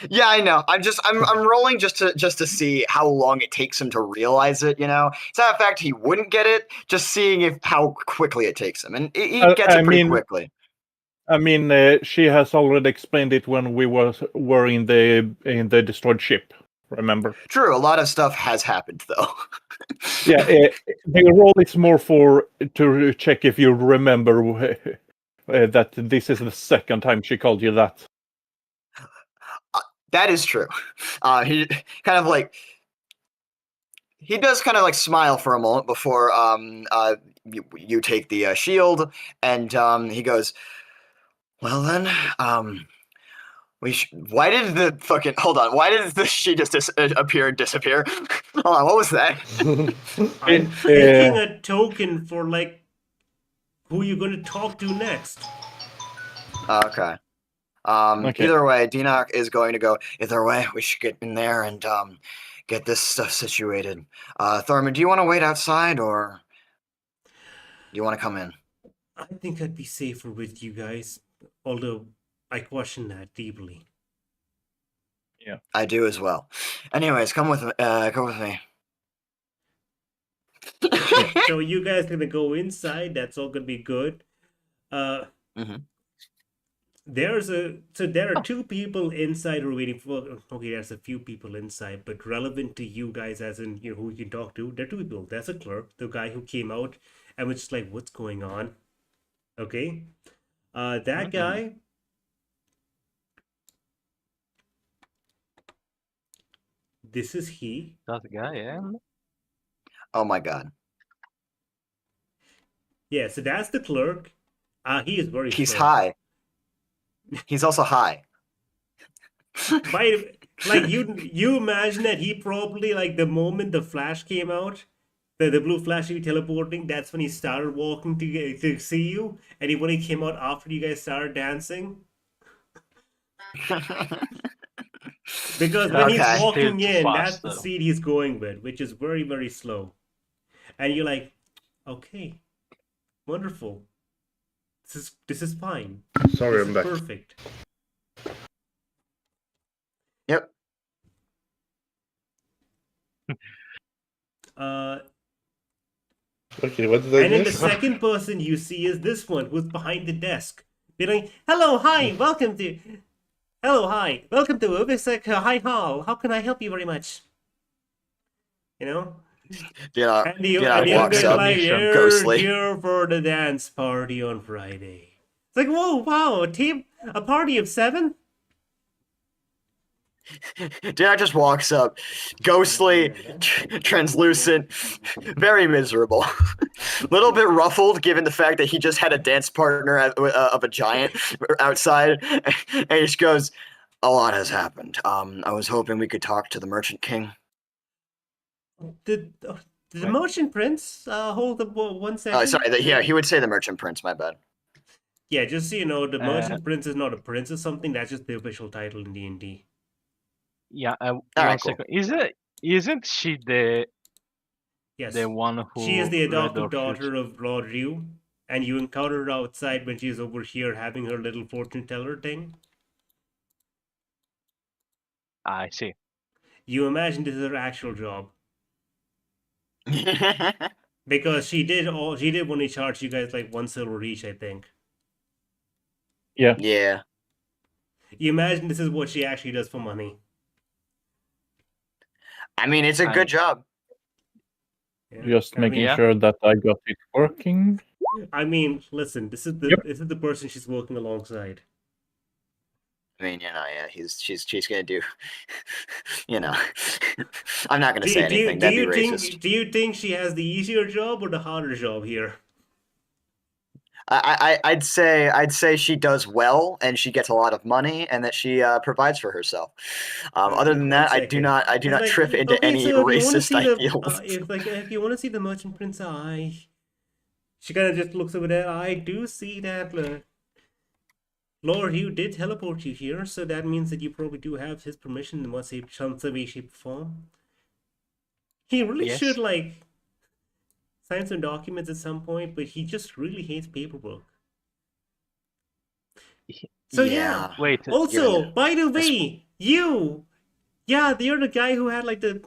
Yeah, I know. I'm rolling just to see how long it takes him to realize it. You know, it's not a fact he wouldn't get it, just seeing how quickly it takes him, and he gets it pretty quickly. I mean, she has already explained it when we were in the destroyed ship. Remember? True, a lot of stuff has happened though. Yeah, the roll is more to check if you remember that this is the second time she called you that. That is true. He kind of like he does kind of like smile for a moment before you take the shield, and he goes, well then, why did the fucking hold on? Why did she just appear and disappear? Hold on, what was that? I'm picking a token for like who you're going to talk to next. Okay. Okay. Either way, Dinok is going to go. Either way, we should get in there and get this stuff situated. Thorman, do you want to wait outside or do you want to come in? I think I'd be safer with you guys, although I question that deeply. Yeah, I do as well. Anyways, come with me. So you guys gonna go inside? That's all gonna be good. Mhm. There are two people inside who are waiting for. Okay, there's a few people inside, but relevant to you guys, as in who you can talk to. There are two people. There's a clerk, the guy who came out and was just like, "What's going on?" Okay, that guy. This is he. That guy, yeah. Oh my god. Yeah, so that's the clerk. He is very. He's slow. high. He's also high. Like you imagine that he probably, like, the moment the flash came out, the blue flash he teleporting, that's when he started walking to see you, and when he came out after you guys started dancing, because when he's Okay. walking Still in, that's the faster. speed he's going with, which is very, very slow, and you're like, okay, wonderful, this is fine. Sorry, This I'm is back. perfect. Yep. Okay, what did I And then the miss? second person you see is this one who's behind the desk. They're like, hello, hi, welcome to Ubisoft High Hall. How can I help you very much? And the other walks guy's up like, you're ghostly. here for the dance party on Friday. It's like, whoa, wow, a party of 7? Dinok just walks up, ghostly, translucent, very miserable. Little bit ruffled given the fact that he just had a dance partner of a giant outside, and he just goes, a lot has happened. I was hoping we could talk to the Merchant King. Did the merchant prince hold the one second? Oh, sorry. Yeah, he would say the merchant prince. My bad. Yeah, just so you know, the merchant prince is not a prince or something. That's just the official title in D&D. Yeah, All one right, cool. second. Isn't she the Yes, one who she is the read adopted our daughter future? of Lord Ryu, and you encounter her outside when she's over here having her little fortune teller thing. I see. You imagine this is her actual job. Because she did only charge you guys like 1 silver each, I think. Yeah. Yeah. You imagine this is what she actually does for money. I mean, it's a good job. Yeah. Just I making mean, sure that I got it working. I mean, listen, this is Yep. the person she's working alongside. I mean, you know, yeah, she's gonna do, you know, I'm not gonna say anything. That'd be racist. Do you think she has the easier job or the harder job here? I'd say she does well and she gets a lot of money and that she provides for herself. Other than that, I do not trip into any racist ideals. If you want to see the merchant prince eye, she kind of just looks over there. I do see that. Lord Hugh did teleport you here, so that means that you probably do have his permission in some way, shape, or form. He really should sign some documents at some point, but he just really hates paperwork. So yeah. Wait. Also, by the way, you're the guy who had like the.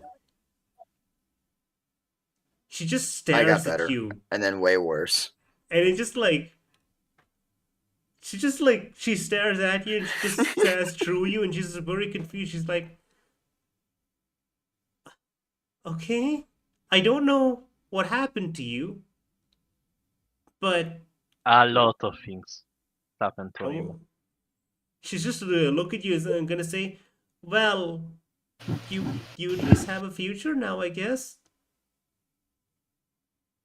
She just stares I got better, at you, and then way worse. and it just like. She stares at you and she just stares through you and she's very confused. She's like, okay, I don't know what happened to you, but A lot of things happened to him. She's just gonna look at you and gonna say, well, you at least have a future now, I guess.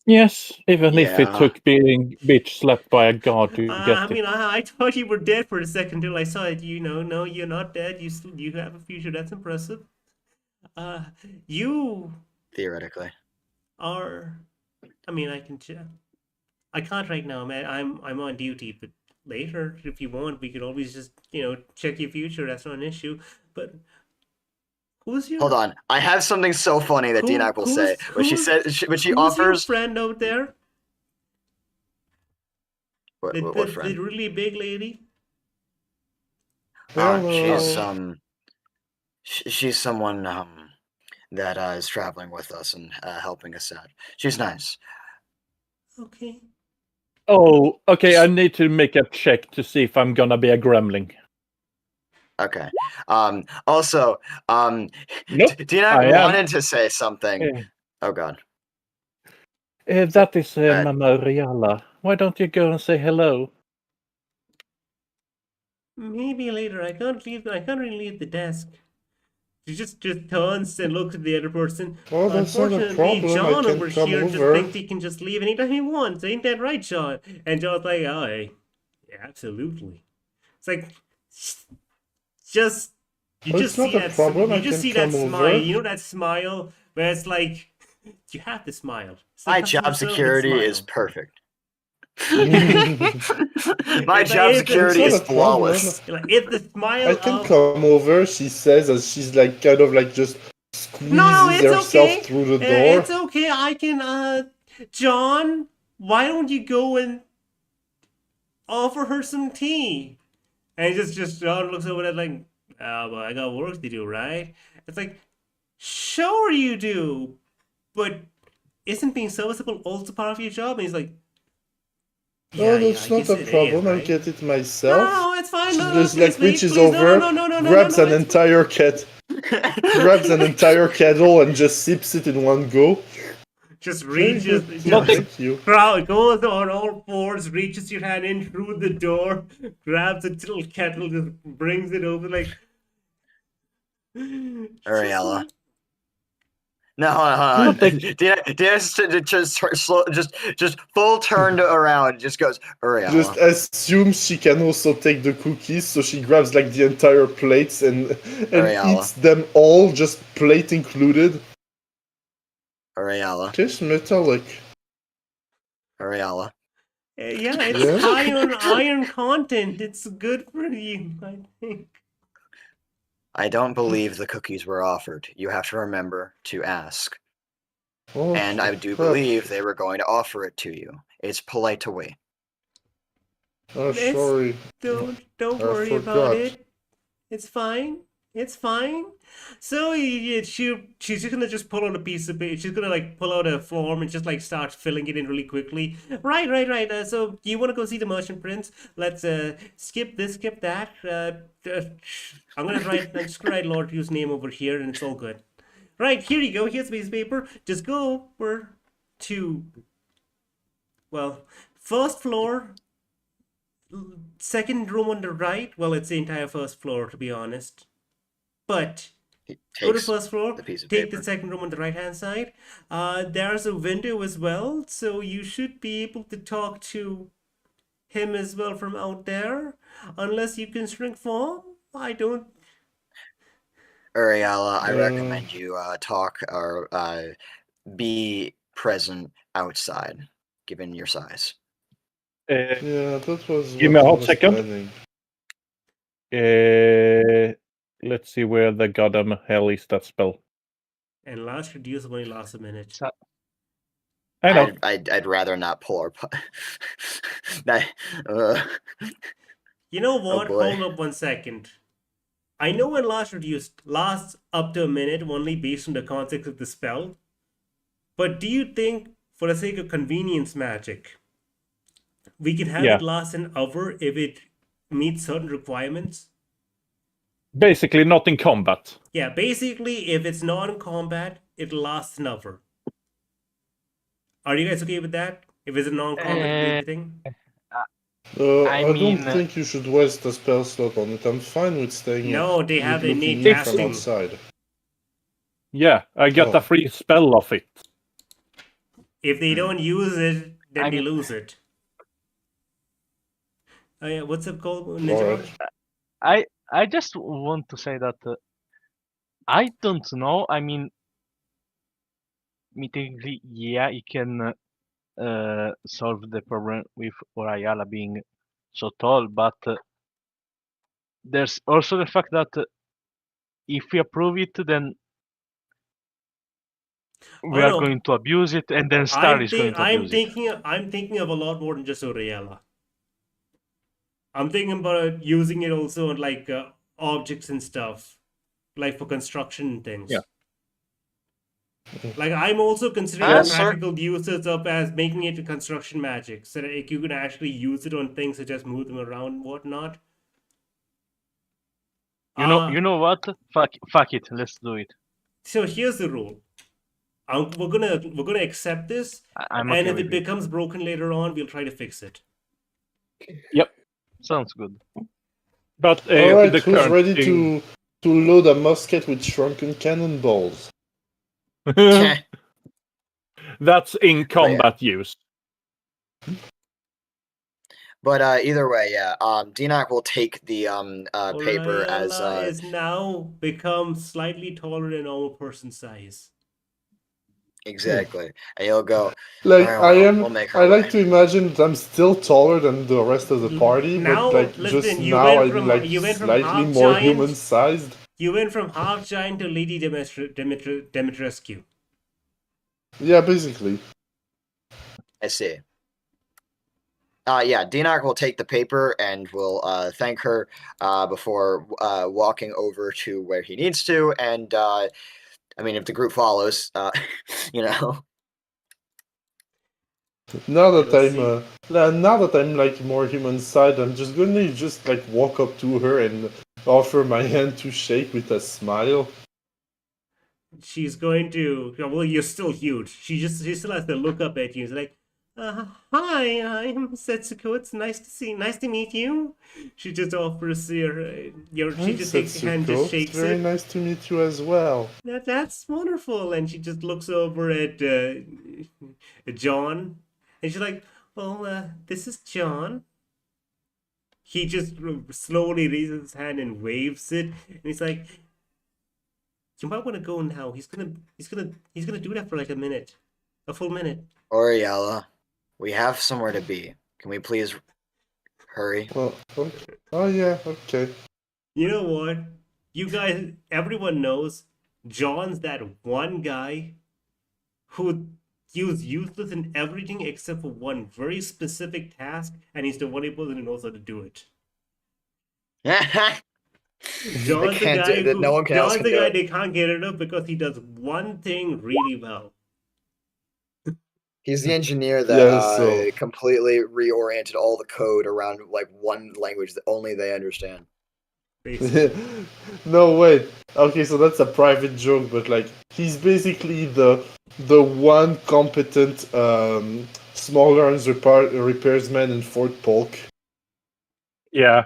Yes, even if it Yeah. took being bitch slapped by a god to get I mean, I thought you were dead for a second till I saw it. No, you're not dead. You have a future. That's impressive. You Theoretically. are. I mean, I can. I can't right now, man. I'm on duty, but later, if you want, we could always just check your future. That's not an issue. But who's your? Hold on, I have something so funny that Dinak will say. When she says, when she offers. Who's your friend out there? What friend? The really big lady. She's someone that is traveling with us and helping us out. She's nice. Okay. Oh, okay. I need to make a check to see if I'm gonna be a gremlin. Okay. Also, Nope, Dinak wanted to say something. Oh God. That is Mama Riala. Why don't you go and say hello? Maybe later. I can't really leave the desk. She just turns and looks at the other person. Oh, that's not a Unfortunately, problem. John I can over come here just over. thinks he can just leave anytime he wants. Ain't that right, John? And John's like, oh, yeah, absolutely. It's like, you Oh, just it's not see a that problem. you I just can see that come smile. over. You know that smile where it's like, you have to smile. It's My like job customer service security smile. is perfect. It's My like, job security it's is not a problem. flawless. Like, it's the smile I can of... come over, she says, as she's like kind of like just squeezes No, it's herself okay. through the door. It's okay. I can, John, why don't you go and offer her some tea? And just John looks over at like, oh, well, I got work to do, right? It's like, sure you do, but isn't being serviceable also part of your job? And he's like, Oh, that's not a problem. I'll get it myself. No, it's fine. She No, just please, like reaches please. over, No, grabs an it's entire grabs an entire kettle and just sips it in one go. Just Very reaches, good. Yeah, thank you. goes on all fours, reaches your hand in through the door, grabs a little kettle, just brings it over like. Ariella. No, hold on. Just full turned around. Just goes, Ariella. Just assumes she can also take the cookies, so she grabs like the entire plates and Ariella. eats them all, just plate included. Ariella. Kiss metallic. Ariella. Yeah, it's Yeah? high on iron content. It's good for you, I think. I don't believe the cookies were offered. You have to remember to ask. Oh, And I do crap. believe they were going to offer it to you. It's polite to wait. Oh, It's- sorry. Don't I worry about forgot. it. It's fine. It's fine. So she's just gonna just pull out a piece of paper. She's gonna like pull out a form and just like start filling it in really quickly. Right. So you want to go see the Merchant Prince? Let's skip this, skip that. I'm just gonna write Lord Hugh's name over here, and it's all good. Right, here you go. Here's a piece of paper. Just go over to, well, first floor, second room on the right. Well, it's the entire first floor, to be honest. But He go to takes first floor, the piece of take paper. the second room on the right hand side. There's a window as well, so you should be able to talk to him as well from out there. Unless you can shrink form. I don't. Ariella, I recommend you talk or be present outside, given your size. Yeah, that was Give what me a I hot was second. planning. Let's see where the goddamn hell is that spell. And last reduce only lasts a minute. I know. I'd rather not pull our. That, uh, You know what? boy. Hold up one second. I know when last reduced lasts up to a minute only based on the context of the spell. But do you think, for the sake of convenience magic, we can have Yeah. it last an hour if it meets certain requirements? Basically, not in combat. Yeah, basically, if it's not in combat, it lasts an hour. Are you guys okay with that? If it's a non-combat thing? I don't mean, think you should waste a spell slot on it. I'm fine with staying No, they with have looking innate in from casting. outside. Yeah, I got Oh. a free spell of it. If they don't use it, then I they mean- lose it. Oh yeah, what's it called? Ninja? Alright. I just want to say that I don't know. I mean, technically, yeah, you can solve the problem with Orayala being so tall, but there's also the fact that if we approve it, then we are no. going to abuse it, and then Star is going to abuse it. I'm thinking of a lot more than just Oriella. I'm thinking about using it also on like objects and stuff, like for construction and things. Yeah. Like I'm also considering the Sir. practical uses of as making it a construction magic, so that like, you can actually use it on things such as move them around and whatnot. You know what? Fuck it. Let's do it. So here's the rule. We're gonna accept this, I'm and okay if with it it. becomes broken later on, we'll try to fix it. Sounds good. But Alright, the who's current ready thing- to load a musket with shrunken cannonballs? That's in combat use. But either way, yeah. Dinok will take the paper as Oriella is now become slightly taller than normal person size. exactly, and he'll go. Like Alright, we'll make our I like way. to imagine that I'm still taller than the rest of the party, Now, but like listen, just you now went I'm from- like you went from slightly half more giant- human sized. You went from half giant to Lady Dimitrescu. Yeah, basically. I see. Yeah, Dinok will take the paper and will thank her before walking over to where he needs to. And I mean, if the group follows, you know. Now that We'll now that I'm like more human side, I'm just gonna just like walk up to her and offer my hand to shake with a smile. She's going to. Well, you're still huge. She still has to look up at you. It's like, hi, I'm Setsuko. It's nice to meet you. She just offers she just takes your hand, just Setsuko. shakes It's very it. nice to meet you as well. That's wonderful. And she just looks over at John, and she's like, well, this is John. He just slowly raises his hand and waves it, and he's like, You might want to go now. He's gonna do that for like a full minute. Oriella, we have somewhere to be. Can we please hurry? Well, oh yeah, okay. You know what? You guys, everyone knows John's that one guy who is useless in everything except for one very specific task, and he's the one person who knows how to do it. John's the can't guy do- no one else John's can the do guy it. they can't get rid of because he does one thing really well. He's the engineer that Yeah, so- completely reoriented all the code around like one language that only they understand. Basically. No, wait. Okay, so that's a private joke, but like he's basically the one competent small arms repairsman in Fort Polk. Yeah.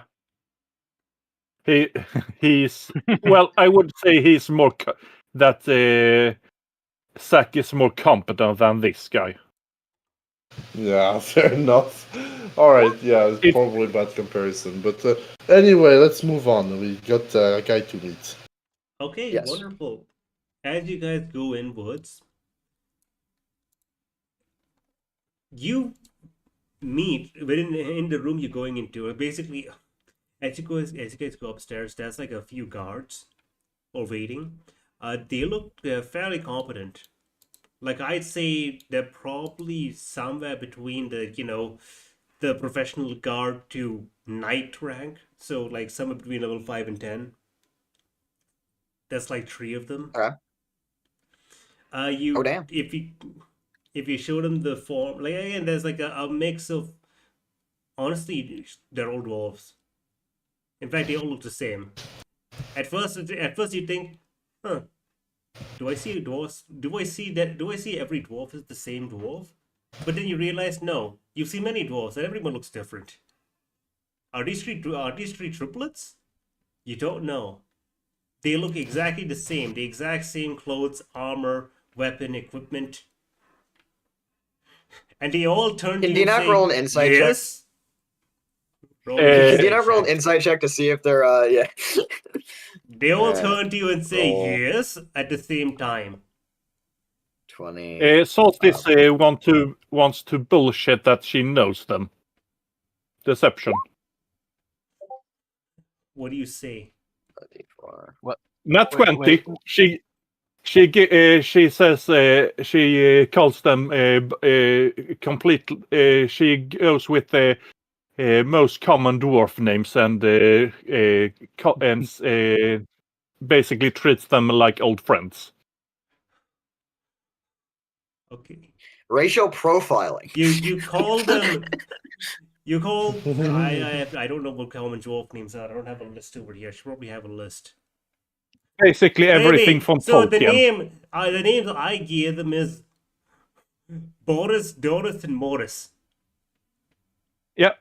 He's well. I would say he's more Zack is more competent than this guy. Yeah, fair enough. All right, yeah, it's If- probably a bad comparison, but anyway, let's move on. We got a guy to meet. Okay, Yes. wonderful. As you guys go inwards, you meet in the room you're going into. Basically, as you guys go upstairs, there's like a few guards or waiting. They look fairly competent. Like I'd say they're probably somewhere between the professional guard to knight rank. So like somewhere between level 5 and 10. That's like 3 of them. Okay. Oh, damn. If you show them the form, like again, there's like a mix of, honestly, they're all dwarves. In fact, they all look the same. At first you think, huh, do I see dwarves? Do I see every dwarf is the same dwarf? But then you realize, no, you see many dwarves and everyone looks different. Are these three triplets? You don't know. They look exactly the same. The exact same clothes, armor, weapon, equipment. And they all turn to Can you and Dinak say, roll an insight check? yes. Roll an Can insight Dinak roll an check. insight check to see if they're yeah. They all Yeah. turn to you and say Roll. yes at the same time. 20. Solstice wants to bullshit that she knows them. Deception. What do you say? 34. Not Wait, 20. wait. She says she calls them complete. She goes with the most common dwarf names and basically treats them like old friends. Okay. Racial profiling. You call them. You call. I don't know what common dwarf names are. I don't have a list over here. I should probably have a list. Basically everything from so Tolkien. the names I gave them is Boris, Doris, and Morris. Yeah.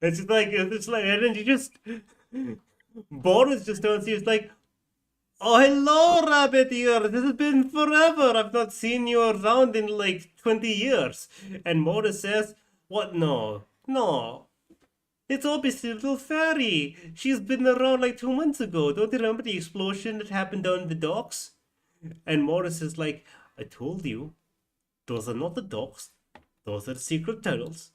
It's like, and then you just Boris just turns to you. It's like, oh hello, Rabbit Ear. This has been forever. I've not seen you around in like 20 years. And Morris says, what? No. It's obviously a little fairy. She's been around like 2 months ago. Don't you remember the explosion that happened down in the docks? And Morris is like, I told you, those are not the docks. Those are the secret tunnels.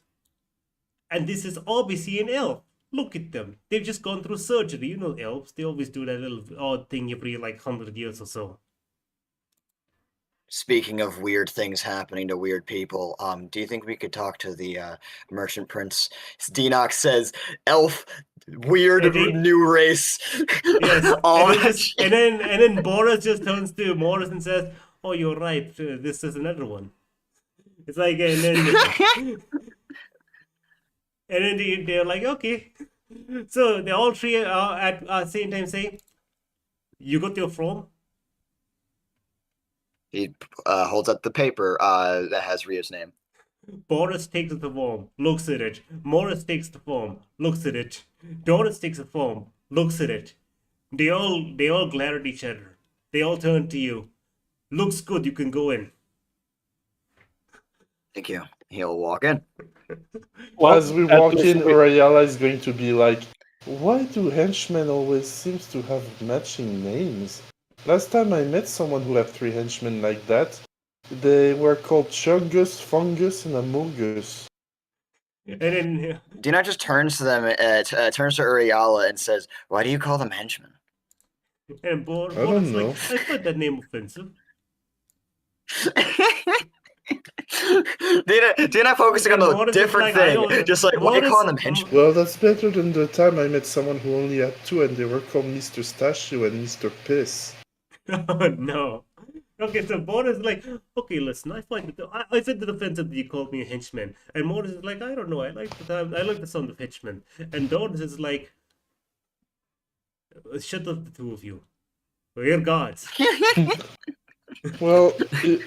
And this is obviously an elf. Look at them. They've just gone through surgery. You know elves. They always do that little odd thing every like 100 years or so. Speaking of weird things happening to weird people, do you think we could talk to the merchant prince? Dinak says, elf, weird new race. Yes. All and, that then Boris just turns to Morris and says, oh, you're right. This is another one. It's like, and then they're like, okay. So they all three at the same time say, you got your form? He holds up the paper that has Rio's name. Boris takes the form, looks at it. Morris takes the form, looks at it. Doris takes the form, looks at it. They all glare at each other. They all turn to you. Looks good, you can go in. Thank you. He'll walk in. Well, As we walk in, Oriella is going to be like, why do henchmen always seems to have matching names? Last time I met someone who had 3 henchmen like that, they were called Chungus, Fungus, and Amogus. And then Dina just turns to them, turns to Uriala and says, "Why do you call them henchmen?" and Bor I is don't know. like, I find that name offensive. Dina focusing on And the Morris is different like, I thing. don't- Just like, why are you Morris- calling them henchmen? Well, that's better than the time I met someone who only had 2 and they were called Mr. Statue and Mr. Piss. Oh no. Okay, so Boris is like, okay, listen, I find it. I find it offensive that you called me a henchman, and Morris is like, I don't know, I like the sound of henchman, and Doris is like, shut up, the two of you, we're gods. Well,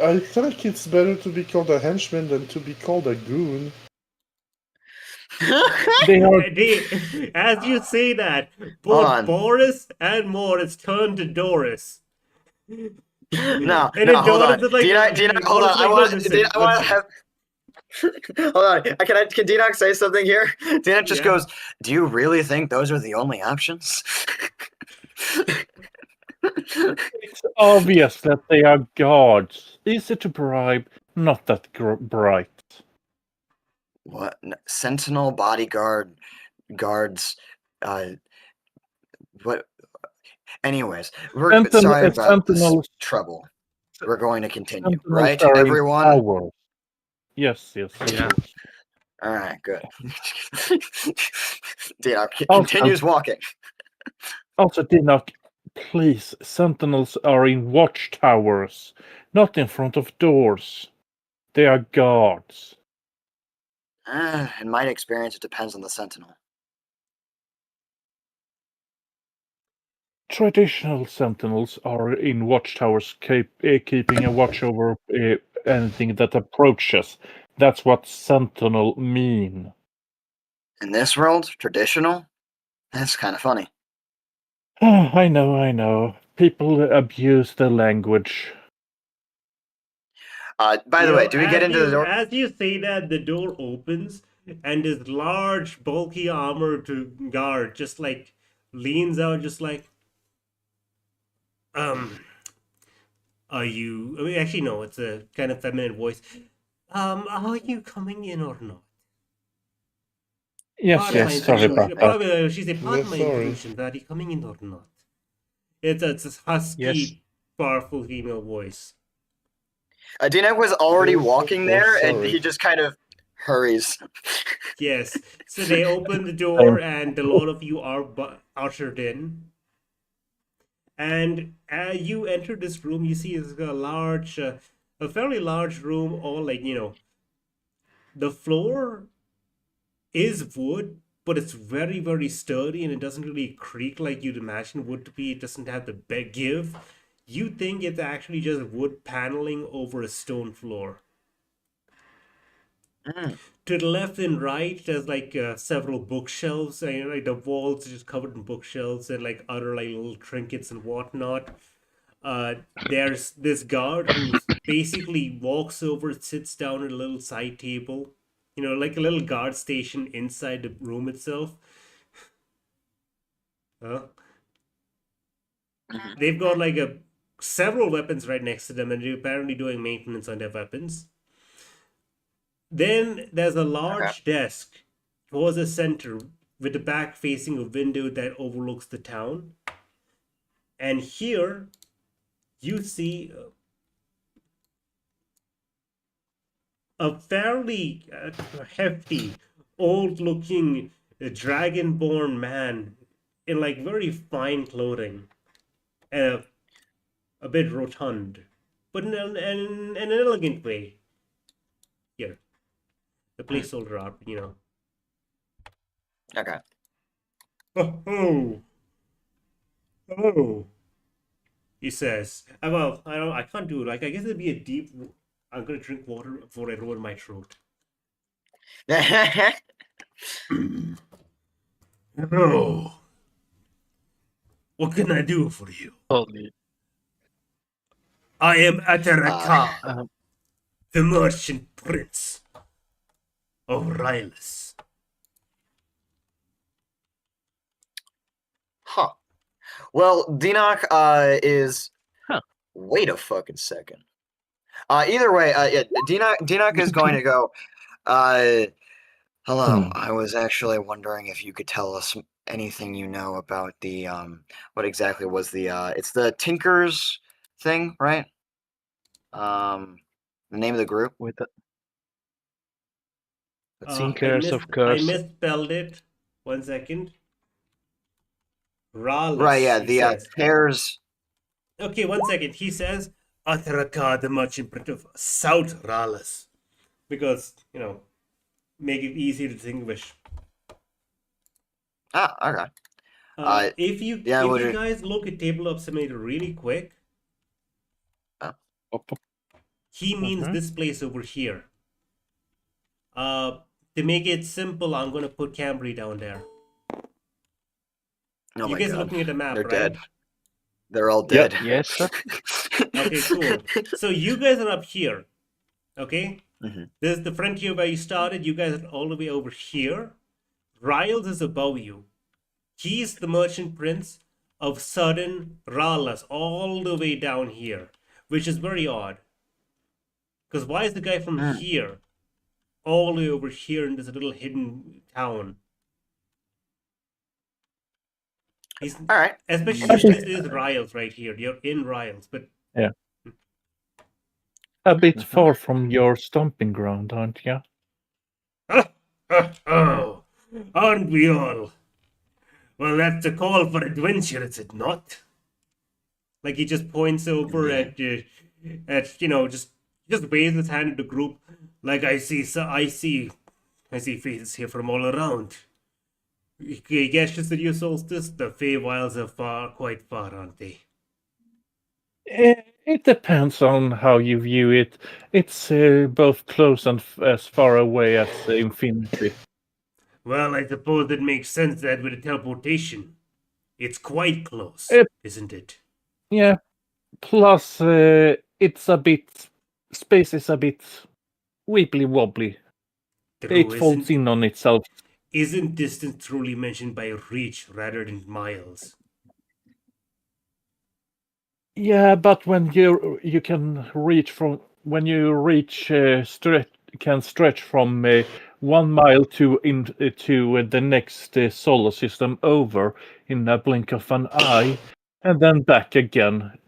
I think it's better to be called a henchman than to be called a goon. They are As you say that, Hold both on. Boris and Morris turn to Doris. No, And no, then hold on. Doris is like, Dina, hold on. Boris is I like, want, listen, Dina, I want to listen. have. Hold on. Can Dina say something here? Dina just Yeah. goes, "Do you really think those are the only options?" It's obvious that they are gods. Easy to bribe, not that bright. What? Sentinel, bodyguard, guards, what? Anyways, we're sorry about this Sentinels, trouble. We're going to continue, sentinels right, are in everyone? towers. Yes, of Yeah. course. All right, good. Dina Also- continues walking. Also, Dinok, please, sentinels are in watchtowers, not in front of doors. They are guards. In my experience, it depends on the sentinel. Traditional sentinels are in watchtowers, keeping a watch over anything that approaches. That's what sentinel mean. In this world, traditional? That's kind of funny. I know. People abuse the language. By the way, do we get into the door? As you say that, the door opens, and this large, bulky armored guard just like leans out, just like, are you? I mean, actually, no, it's a kind of feminine voice. Are you coming in or not? Yes, Pardon my sorry intrusion. about that. She said, pardon Yeah, my sorry. intrusion. Are you coming in or not? It's a husky, Yes. powerful female voice. Dina was already Yes, of walking course, there, and sorry. he just kind of hurries. Yes. So they open the door, and a lot of you are ushered in. And as you enter this room, you see it's a fairly large room. All like the floor is wood, but it's very, very sturdy, and it doesn't really creak like you'd imagine wood to be. It doesn't have the big give. You think it's actually just wood paneling over a stone floor. To the left and right, there's like several bookshelves, and like the walls are just covered in bookshelves and like other like little trinkets and whatnot. There's this guard who basically walks over, sits down at a little side table, like a little guard station inside the room itself. They've got like several weapons right next to them, and they're apparently doing maintenance on their weapons. Then there's a large desk towards the center with the back facing a window that overlooks the town. And here you see a fairly hefty, old-looking dragonborn man in like very fine clothing and a bit rotund, but in an elegant way. Here. The placeholder art, Okay. Oh, he says. Well, I can't do it. Like, I guess it'd be a deep. I'm gonna drink water before I ruin my throat. Hello. What can I do for you? Holy. I am Ataraka, Um, the merchant prince of Rylus. Huh. Well, Dinok is Wait a fucking second. Either way, yeah, Dinok is going to go. Hello. I was actually wondering if you could tell us anything you know about the what exactly was the it's the Tinkers thing, right? The name of the group. With the Let's see. Tinkers, of I course. misspelled it. 1 second. Rallus, Right, yeah, he the says. Tears. Okay, 1 second. He says, Atharaka, the merchant prince of South Rallus. Because, make it easy to distinguish. Okay. If you guys look at Table of Summary really quick, he means this place over here. To make it simple, I'm going to put Cambry down there. Oh you guys are looking at the map, They're right? dead. They're all dead. Yes, sir. Okay, cool. So you guys are up here. Okay? Mm-hmm. This is the frontier where you started. You guys are all the way over here. Riles is above you. He's the merchant prince of southern Rallus, all the way down here, which is very odd. Because why is the guy from here all the way over here in this little hidden town? He's, all right. Especially this is Riles right here. You're in Riles, but yeah, a bit far from your stomping ground, aren't you? Oh, aren't we all? Well, that's a call for adventure, is it not? Like he just points over at just waves his hand at the group. Like I see faces here from all around. I guess just that you Solstice, the Feywilds are quite far, aren't they? It depends on how you view it. It's both close and as far away as infinity. Well, I suppose it makes sense that with the teleportation, it's quite close, isn't it? Yeah. Plus, it's a bit... Space is a bit wibbly wobbly. It folds in on itself. Isn't distance truly mentioned by reach rather than miles? Yeah, but when you can reach from... When you reach... can stretch from 1 mile to the next solar system over in a blink of an eye, and then back again.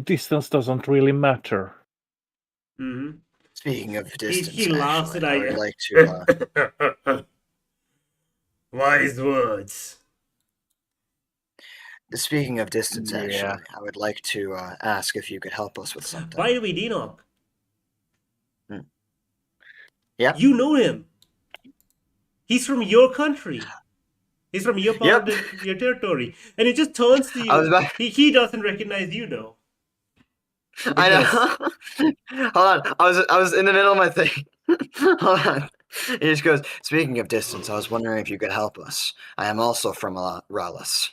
Distance doesn't really matter. Mm-hmm. Speaking of distance, he laughs at I would like to. Wise words. Speaking of distance, actually, I would like to ask if you could help us with something. By the way, Dinok. Yeah. You know him. He's from your country. He's from your part of your territory, and he just turns to you. He doesn't recognize you though. I know. Hold on. I was in the middle of my thing. Hold on. He just goes, speaking of distance, I was wondering if you could help us. I am also from Rallus.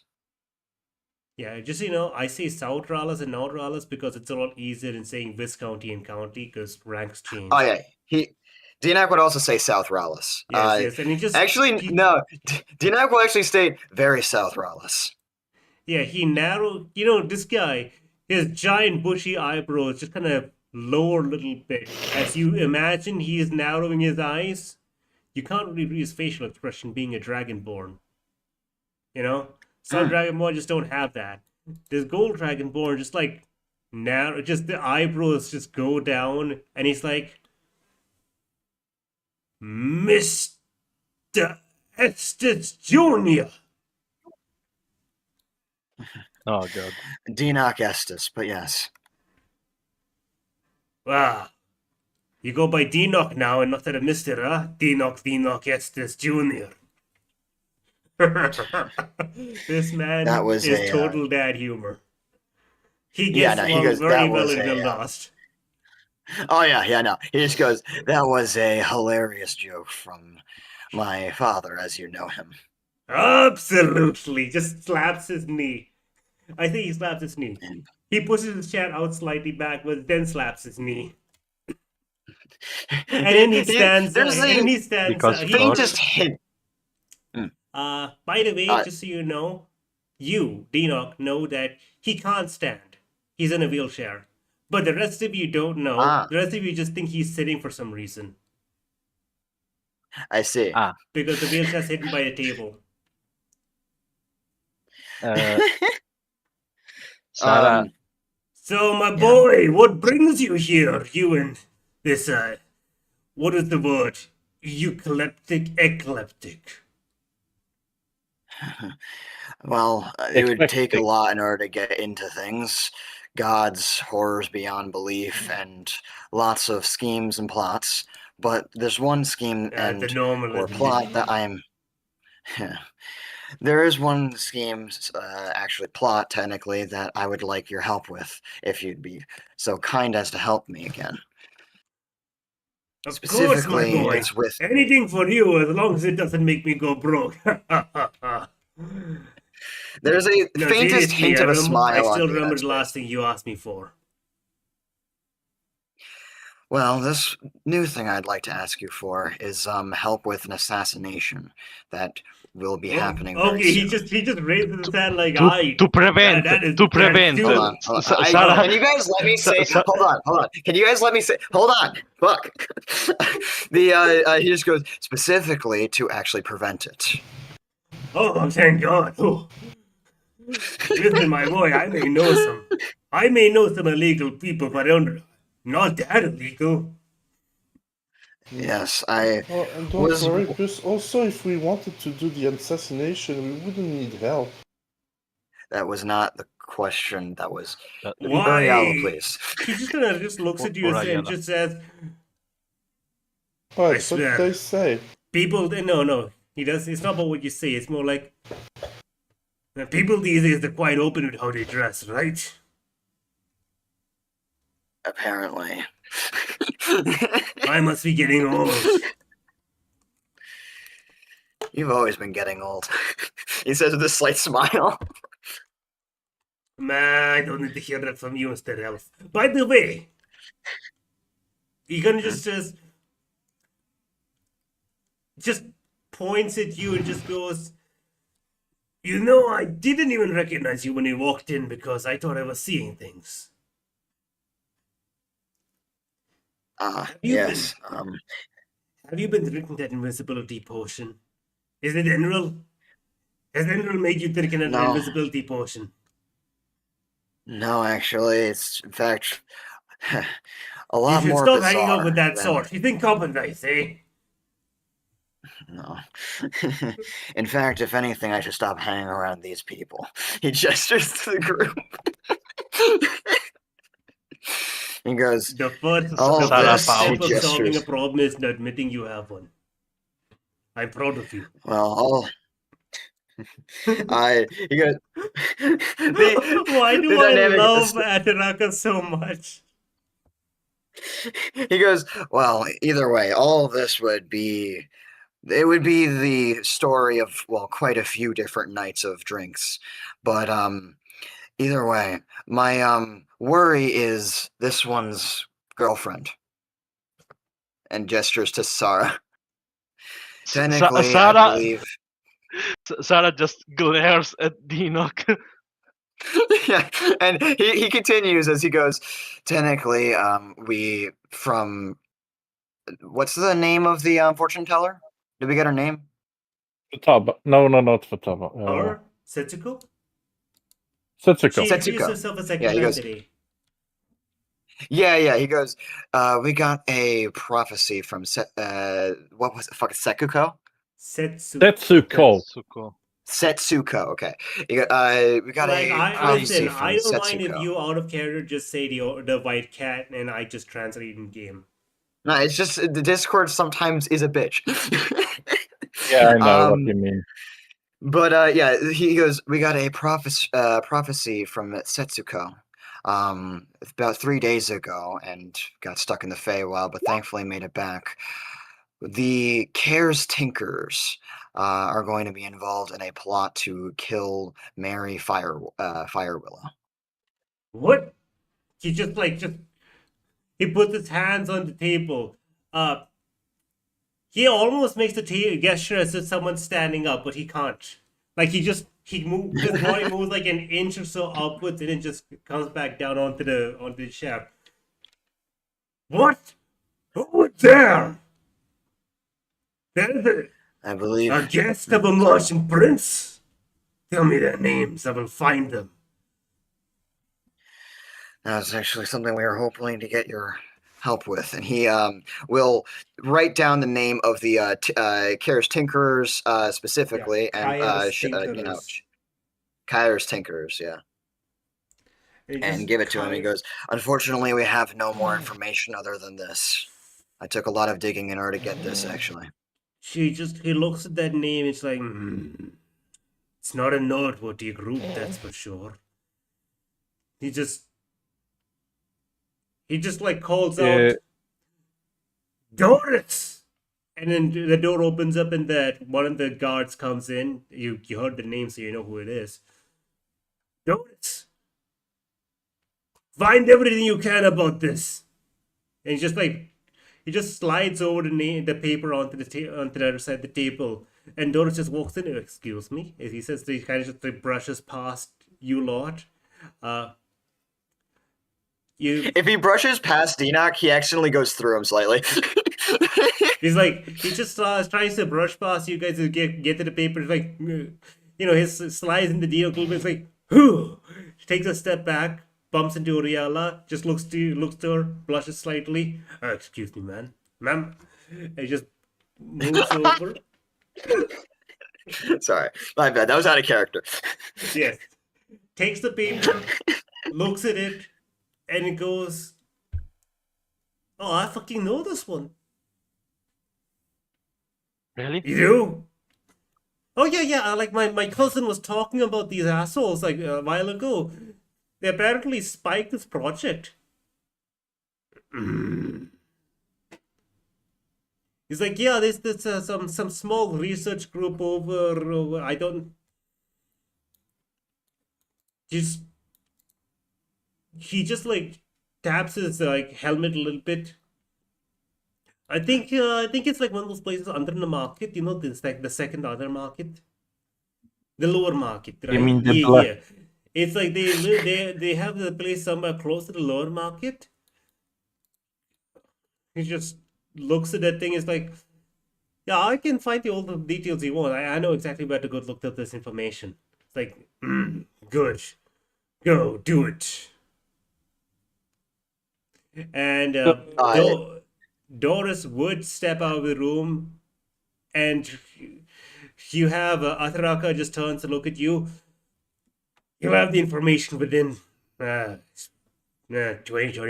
Yeah, just so you know, I say South Rallus and North Rallus because it's a lot easier than saying Viscounty and County because ranks change. Oh yeah. Dinak would also say South Rallus. Yes, and he just... no. Dinak will actually state very South Rallus. Yeah, he narrowed... this guy... His giant bushy eyebrows just kind of lower a little bit. As you imagine he is narrowing his eyes, you can't really read his facial expression being a Dragonborn. Some Dragonborn just don't have that. This gold Dragonborn just like narrow, just the eyebrows just go down, and he's like, Mr. Estes Jr. Oh god. Dinok Estes, but yes. Wow. You go by Dinok now and not a Mr. Dinok Estes Jr. This man is total dad humor. He gets very well in the Lost. Oh yeah, no. He just goes, that was a hilarious joke from my father, as you know him. Absolutely. Just slaps his knee. I think he slaps his knee. He pushes his chair out slightly backwards, then slaps his knee. And then he stands up. He just hit. By the way, just so you know, you, Dinok, know that he can't stand. He's in a wheelchair. But the rest of you don't know. Ah. The rest of you just think he's sitting for some reason. I see. Ah. Because the wheelchair's hidden by a table. Sarah, So, my boy, what brings you here? You and this, what is the word? Eclectic. Well, it would take a Eclectic. lot in order to get into things. Gods, horrors beyond belief, and lots of schemes and plots. But there's one scheme The normal or plot that I'm. There is one scheme, actually plot technically, that I would like your help with, if you'd be so kind as to help me again. Of course, my Specifically, boy. it's with. Anything for you, as long as it doesn't make me go broke. There's a No, faintest seriously, hint of a smile I still on remember Dina's the last face. thing you asked me for. Well, this new thing I'd like to ask you for is help with an assassination that will be happening very Okay, he soon. just raises his hand like, to prevent, that is- to prevent. Hold on. Sarah, Can you guys let me say? Sa- Hold on. Can you guys let me say? Hold on. Fuck. He just goes specifically to actually prevent it. Oh, thank God. Oh. Listen, my boy, I may know some illegal people, but not that illegal. Yes, I. Oh, and don't Was- worry, because also if we wanted to do the assassination, we wouldn't need help. That was not the question. That was. Why? Uriel, please. He just looks at you and Uriel. just says, Right, I what swear. did they say? people, no. He does. It's not about what you say. It's more like, people these days are quite open with how they dress, right? Apparently. I must be getting old. You've always been getting old. He says with a slight smile. Man, I don't need to hear that from you, Mr. Elf. By the way, he gonna just points at you and just goes, I didn't even recognize you when you walked in because I thought I was seeing things. you Yes. Have you been drinking that invisibility potion? Is it Enril? Has Enril made you drink an No. invisibility potion? No, actually, it's in fact a You lot should more stop bizarre. hanging out with that than- sort. You think copper dice, eh? No. In fact, if anything, I should stop hanging around these people. He gestures to the group. He goes, The first Oh, this- step of he solving a gestures. problem is admitting you have one. I'm proud of you. well, he goes, Why do the I dynamic love is- Ataraka so much? He goes, well, either way, all of this would be the story of, well, quite a few different nights of drinks. But either way, my worry is this one's girlfriend. And gestures to Sarah. Technically, Sarah, I believe. Sarah just glares at Dinok. Yeah, and he continues as he goes, technically, we from what's the name of the fortune teller? Did we get her name? Futaba. No, not Futaba. Or Setsuko? Setsuko. She introduced Setsuko. herself as a Yeah, he goes- today. Yeah, he goes, we got a prophecy from what was it? Fucking Sekuko? Setsuko. Suko. Setsuko, okay. We got Like, a I prophecy listen, from I don't mind if Setsuko. you out of character just say the white cat and I just translate in game. No, it's just the Discord sometimes is a bitch. Yeah, I know what you mean. But yeah, he goes, we got a prophecy from Setsuko about 3 days ago and got stuck in the Feywild, but thankfully made it back. The Cares Tinkers are going to be involved in a plot to kill Mary Fire Willow. What? He he puts his hands on the table. He almost makes the gesture as if someone's standing up, but he can't. Like he moves, his body moves like an inch or so upwards, and it just comes back down onto the shaft. What? Who there? There's I believe a guest of a Martian prince. Tell me their names. I will find them. that's actually something we were hoping to get your help with. And he will write down the name of the Kair's Tinkerers specifically, and Kair's you know, Tinkerers. Kair's Tinkerers, yeah. And give it to him. He goes, unfortunately, we have no more information other than this. I took a lot of digging in order to get this, actually. He looks at that name. It's like, it's not a noteworthy group, that's for sure. He just like calls out, Doris! And then the door opens up, and that one of the guards comes in. You heard the name, so you know who it is. Doris! Find everything you can about this. And he just slides over the paper onto the other side of the table, and Doris just walks in. Excuse me, he says. He kind of just brushes past you lot. If he brushes past Enoch, he accidentally goes through him slightly. He just tries to brush past you guys to get to the paper. It's like, his slides in the deal a little bit. It's like, whew. He takes a step back, bumps into Oriella, just looks to her, blushes slightly. Excuse me, ma'am. And just moves over. Sorry, my bad. That was out of character. Yes. Takes the paper, looks at it, and it goes, oh, I fucking know this one. Really? You do? Oh, yeah. Like, my cousin was talking about these assholes, like, a while ago. They apparently spiked this project. He's like, yeah, there's some small research group over, I don't... He just, like, taps his, like, helmet a little bit. I think it's like one of those places under the market, this like the second other market, the lower market, right? You mean the black? Yeah. It's like they have the place somewhere close to the lower market. He just looks at that thing. It's like, yeah, I can find all the details you want. I know exactly where to go look up this information. It's like, good, go do it. And Doris would step out of the room, and you have Atharaka just turns to look at you. You'll have the information within 20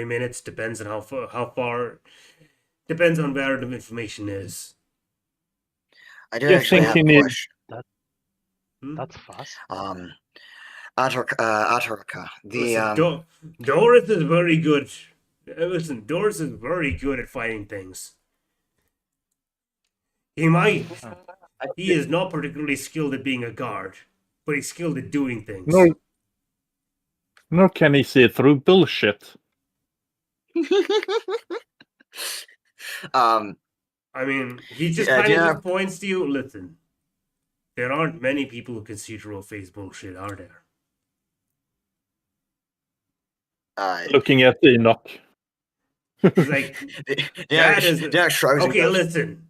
minutes. Depends on how far. Depends on where the information is. I do actually have a question. That's fast. Atharaka, Doris is very good. Listen, Doris is very good at fighting things. He is not particularly skilled at being a guard, but he's skilled at doing things. Nor can he see through bullshit. I mean, he just kind of just points to you. Listen, there aren't many people who can see through a face bullshit, are there? Looking at Enoch. He's like, okay, listen.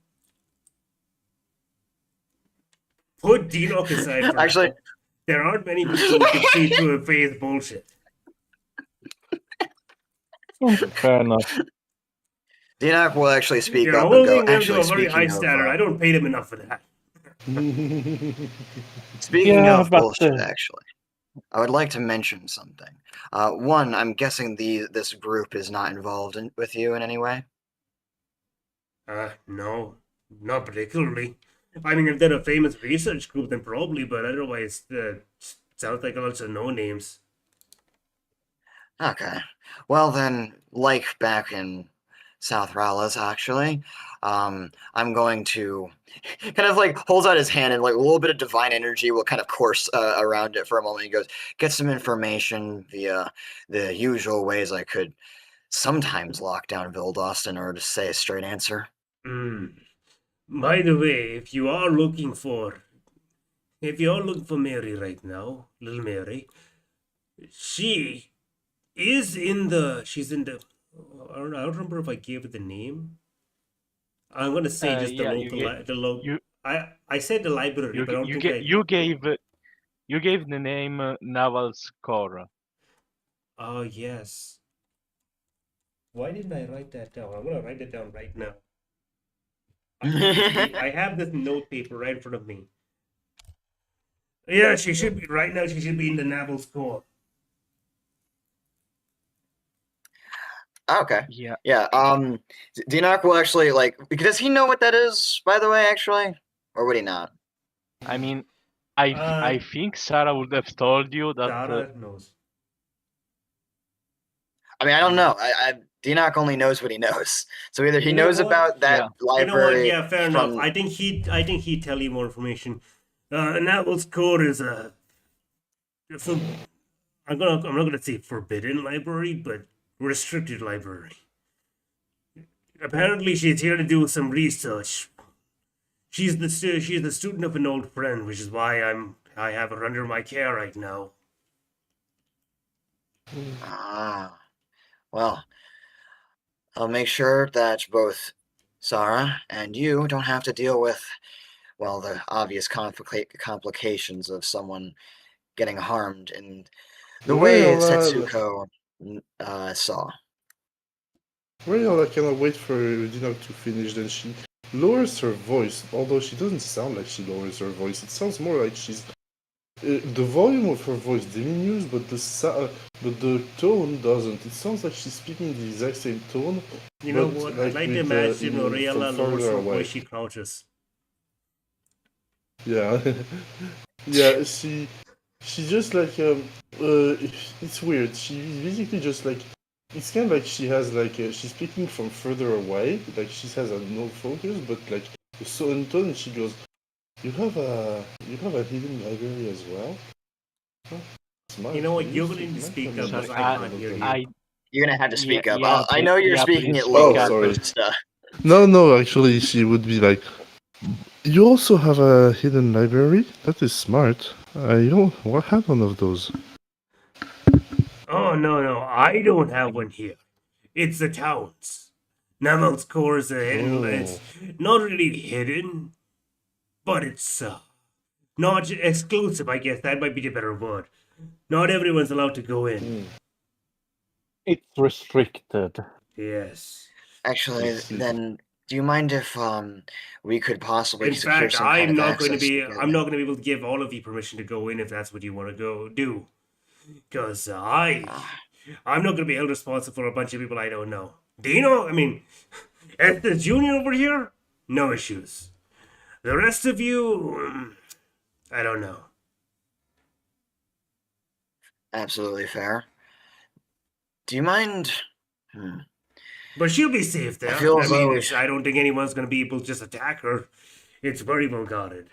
Put Enoch aside for actually, now. There aren't many people who can see through a face bullshit. Fair enough. Enoch will actually speak You're up and go, holding him to actually, a very high speaking standard. I don't pay him enough for that. Speaking of bullshit, actually, I would like to mention something. One, I'm guessing this group is not involved with you in any way? No, not particularly. I mean, if they're a famous research group, then probably, but otherwise, sounds like a bunch of no-names. Okay. Well then, like back in South Rallis, actually, I'm going to kind of like holds out his hand, and like a little bit of divine energy will kind of course around it for a moment. He goes, get some information via the usual ways I could sometimes lock down Vildost in order to say a straight answer. By the way, if you are looking for if you're looking for Mary right now, little Mary, she is in the. She's in the. I don't remember if I gave it the name. I'm gonna say just the Yeah, local. The local. you I said the library, you but I don't you think get I. you gave the name Naval's Core. Oh yes. Why didn't I write that down? I'm gonna write it down right now. I have this note paper right in front of me. Yeah, she should be right now. She should be in the Naval's Core. Okay. Yeah, Yeah. Dinak will actually like. Does he know what that is? By the way, actually, or would he not? I mean, I think Sarah would have told you that. Tara knows. I mean, I don't know. Dinak only knows what he knows. So either he You know knows what? about that Yeah. You know what? library. Yeah, fair from... enough. I think he'd tell you more information. Naval's Core is a. I'm not gonna say forbidden library, but restricted library. Apparently, she's here to do some research. She's the student of an old friend, which is why I have her under my care right now. Ah, well, I'll make sure that both Sarah and you don't have to deal with, well, the obvious complications of someone getting harmed in the way Well, Setsuko saw. Well, I cannot wait for Dinog to finish. Then she lowers her voice, although she doesn't sound like she lowers her voice. It sounds more like she's. The volume of her voice diminishes, but the tone doesn't. It sounds like she's speaking the exact same tone. You know but what? like I'd like to with, imagine from Oriella lowers further her away. voice, she crouches. Yeah, yeah. She just like it's weird. She basically just like it's kind of like she has like she's speaking from further away, like she has a no focus, but like so in tone she goes, you have a hidden library as well. Huh? Smart. You know what? You You're used going to you speak mentioned up that because Sorry, I a can't hear lot you. ago. You're gonna have to speak up. yeah, I know you're yeah, speaking please it speak lower, up. sorry. but just, No, actually, she would be like, you also have a hidden library? That is smart. I don't have one of those. Oh, no, I don't have one here. It's the town's. Naval's Core is a hidden. It's not really hidden, but it's not exclusive. I guess that might be the better word. Not everyone's allowed to go in. It's restricted. Yes. actually, I see. then do you mind if we could possibly In secure fact, some kind I'm of not going to access be. together? I'm not going to be able to give all of you permission to go in if that's what you want to go do. Because I'm not going to be held responsible for a bunch of people I don't know. Dino, I mean, as the junior over here, no issues. The rest of you, I don't know. Absolutely fair. Do you mind? But she'll be safe there. I feel as though I don't think anyone's going to be able to just attack her. It's very well guarded.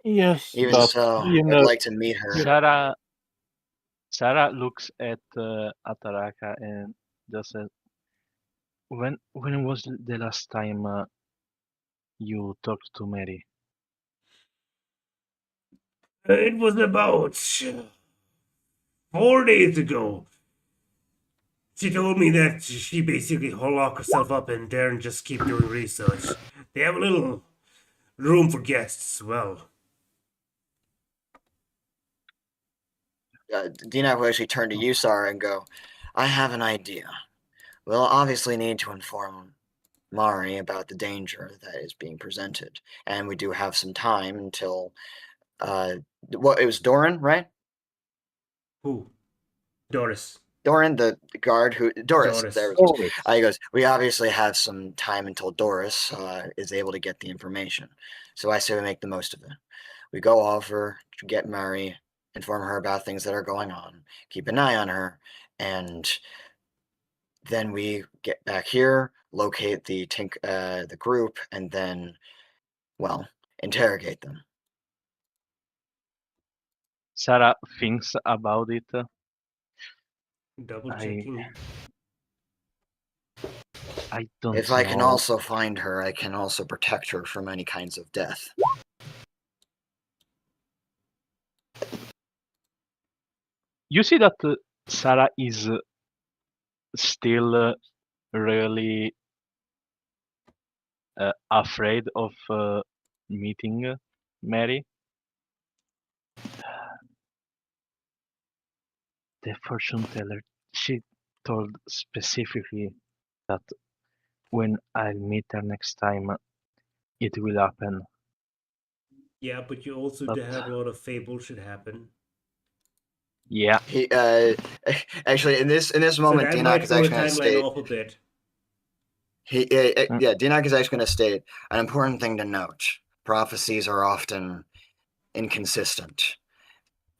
Yes, Even but so, you I'd know, like to meet her. Sarah looks at Ataraka and just says, when was the last time you talked to Mary? It was about 4 days ago. She told me that she basically lock herself up in there and just keep doing research. They have a little room for guests as well. Dina will actually turn to you, Sarah, and go, I have an idea. We'll obviously need to inform Mari about the danger that is being presented. And we do have some time until, it was Doran, right? Who? Doris. Doran, the guard who, Doris. Doris. There Doris. he goes, we obviously have some time until Doris is able to get the information. So I say we make the most of it. We go over to get Mari, inform her about things that are going on, keep an eye on her, and then we get back here, locate the group, and then, well, interrogate them. Sarah thinks about it. Double checking. I don't If know. I can also find her, I can also protect her from any kinds of death. you see that Sarah is still really afraid of meeting Mary. The fortune teller, she told specifically that when I'll meet her next time, it will happen. Yeah, but you also But- do have a lot of fey bullshit happen. Yeah, He actually in this So moment, that Dinok might is throw the actually going to timeline state. off a bit. Yeah, Dinok is actually going to state an important thing to note. Prophecies are often inconsistent.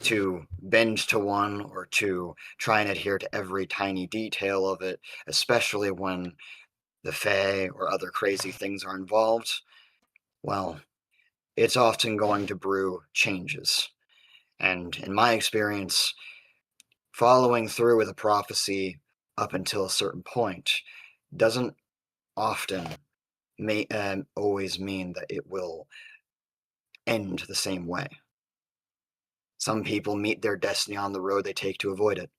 To bend to one or to try and adhere to every tiny detail of it, especially when the Fae or other crazy things are involved, well, it's often going to brew changes. And in my experience, following through with a prophecy up until a certain point doesn't often always mean that it will end the same way. Some people meet their destiny on the road they take to avoid it.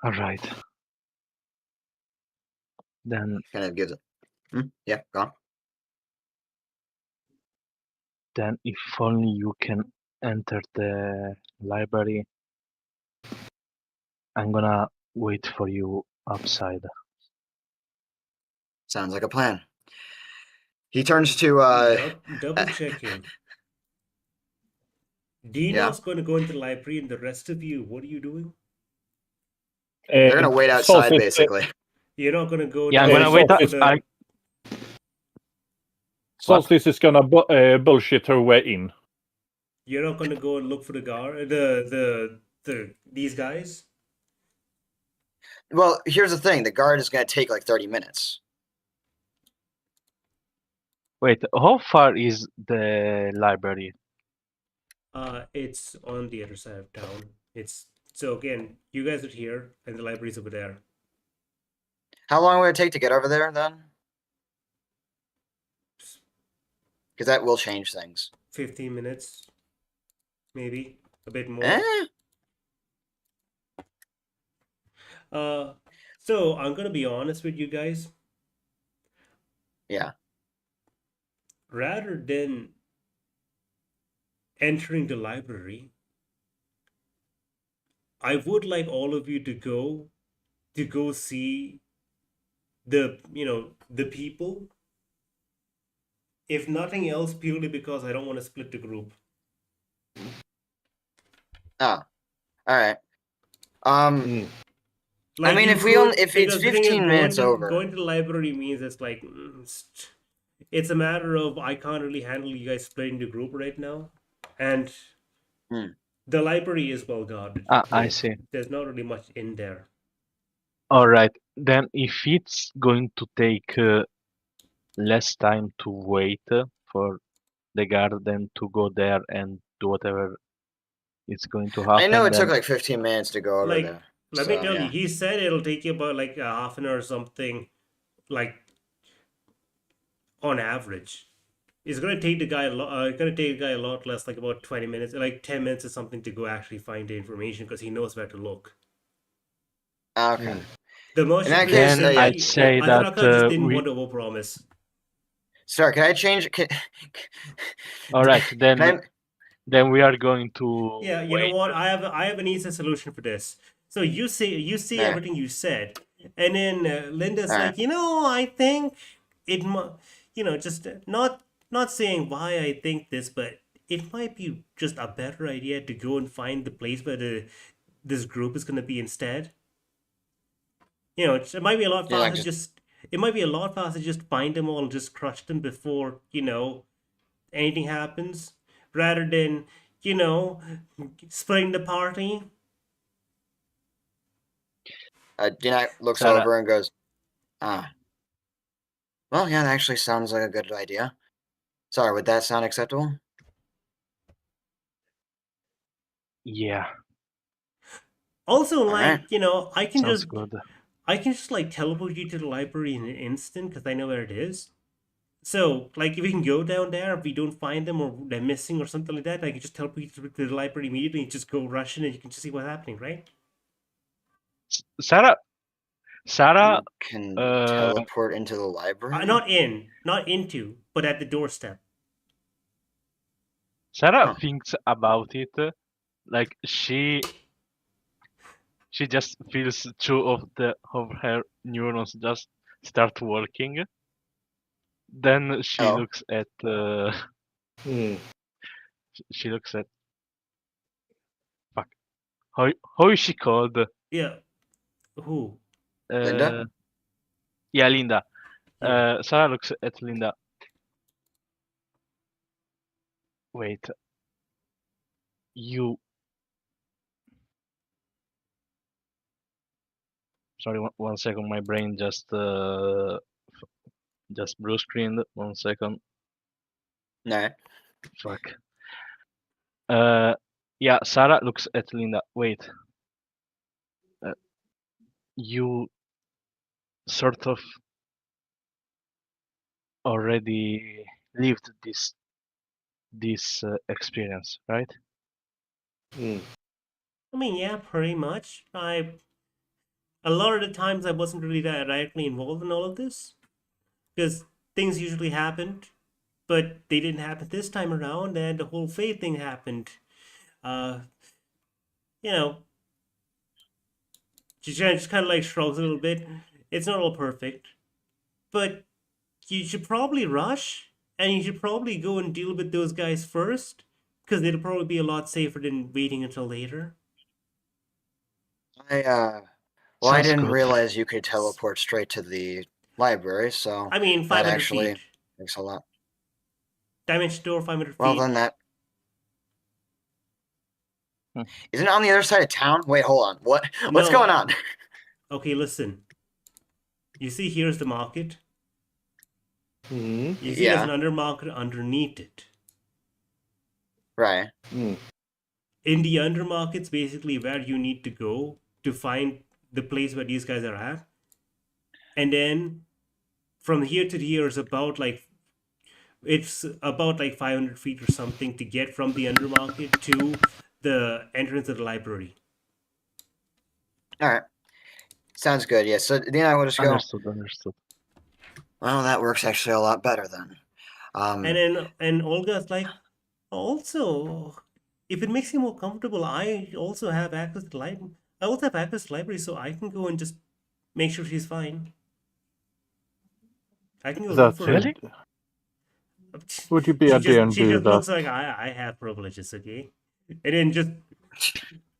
all right. Then, Kind of gives it. Yeah, go on. then, if only you can enter the library, I'm gonna wait for you outside. Sounds like a plan. He turns to Double checking. Dino's Yeah. going to go into the library, and the rest of you, what are you doing? they're gonna wait outside Solstice, basically. You're not going to go. Yeah, I'm down gonna wait. for Solstice- the- Solstice is gonna bullshit her way in. You're not going to go and look for the guard, these guys. Well, here's the thing: the guard is gonna take like 30 minutes. Wait, how far is the library? It's on the other side of town. It's so again, you guys are here, and the library's over there. How long will it take to get over there then? Because that will change things. 15 minutes, maybe a bit more. So I'm gonna be honest with you guys. Yeah. Rather than entering the library, I would like all of you to go see the people. If nothing else, purely because I don't want to split the group. Oh, all right. Like, mean, you if we could- only- if it's because the thing is, 15 minutes over. going to the library means it's like it's a matter of I can't really handle you guys splitting the group right now, and the library is well guarded. I see. There's not really much in there. All right. Then, if it's going to take less time to wait for the garden to go there and do whatever is going to happen, I know it then took like 15 minutes to go over Like, there. let me So, tell you, yeah. he said it'll take you about like a half an hour or something, like on average. It's gonna take the guy a lot less, like about 20 minutes, like 10 minutes or something to go actually find the information because he knows where to look. Okay. The most In that case, then I'd say that just didn't we. want to overpromise. Sorry, can I change? All right, Can I- then we are going to. Yeah, you know what? I have an easy solution for this. So you see Yeah. everything you said, and then Linda's All like, I think it might, just not saying why I think this, but it might be just a better idea to go and find the place where this group is going to be instead. It might be a lot Yeah, faster. It might be a lot faster to just find them all and just crush them before anything happens, rather than splitting the party. Dina looks Sarah. over and goes, well, yeah, that actually sounds like a good idea. Sorry, would that sound acceptable? Yeah, Also, Alright. I can sounds just good. I can just like teleport you to the library in an instant because I know where it is. So, like, if we can go down there, if we don't find them or they're missing or something like that, I can just teleport to the library immediately and just go rush in and you can just see what's happening, right? Sarah, You can uh, teleport into the library? Not into, but at the doorstep. Sarah Huh. thinks about it. Like she just feels two of her neurons just start working. Then she Oh. looks at Hmm. she looks at fuck. How is she called? Yeah. Who? Linda? Yeah, Linda. Yeah. Sarah looks at Linda. Wait. You. Sorry, one second. My brain just blue screened. 1 second. No. Fuck. Yeah, Sarah looks at Linda. Wait. You sort of already lived this experience, right? Hmm. I mean, yeah, pretty much. A lot of the times I wasn't really directly involved in all of this because things usually happened, but they didn't happen this time around, and the whole fate thing happened. Uh, you know, she just kind of like shrugs a little bit. It's not all perfect, but you should probably rush, and you should probably go and deal with those guys first, because it'll probably be a lot safer than waiting until later. Well, I Sounds didn't good. realize you could teleport straight to the library, so I mean, that 500 actually feet. makes a lot. Dimension door, 500 Well, feet. then that Hmm. isn't it on the other side of town? Wait, hold on. What? What's No. going on? Okay, listen. You see, here's the market. Hmm. You see, there's an undermarket underneath it. Right. Hmm. In the undermarket's basically where you need to go to find the place where these guys are at. And then from here to here is about like 500 feet or something to get from the undermarket to the entrance of the library. All right. Sounds good. Yeah. So Dean and I will just go. Understood. Well, that works actually a lot better then. And Olga's like, also, if it makes you more comfortable, I also have access to the library, so I can go and just make sure she's fine. I can go look That's for her. it. Would you be a dear and She do just that? looks like I have privileges, okay? And then just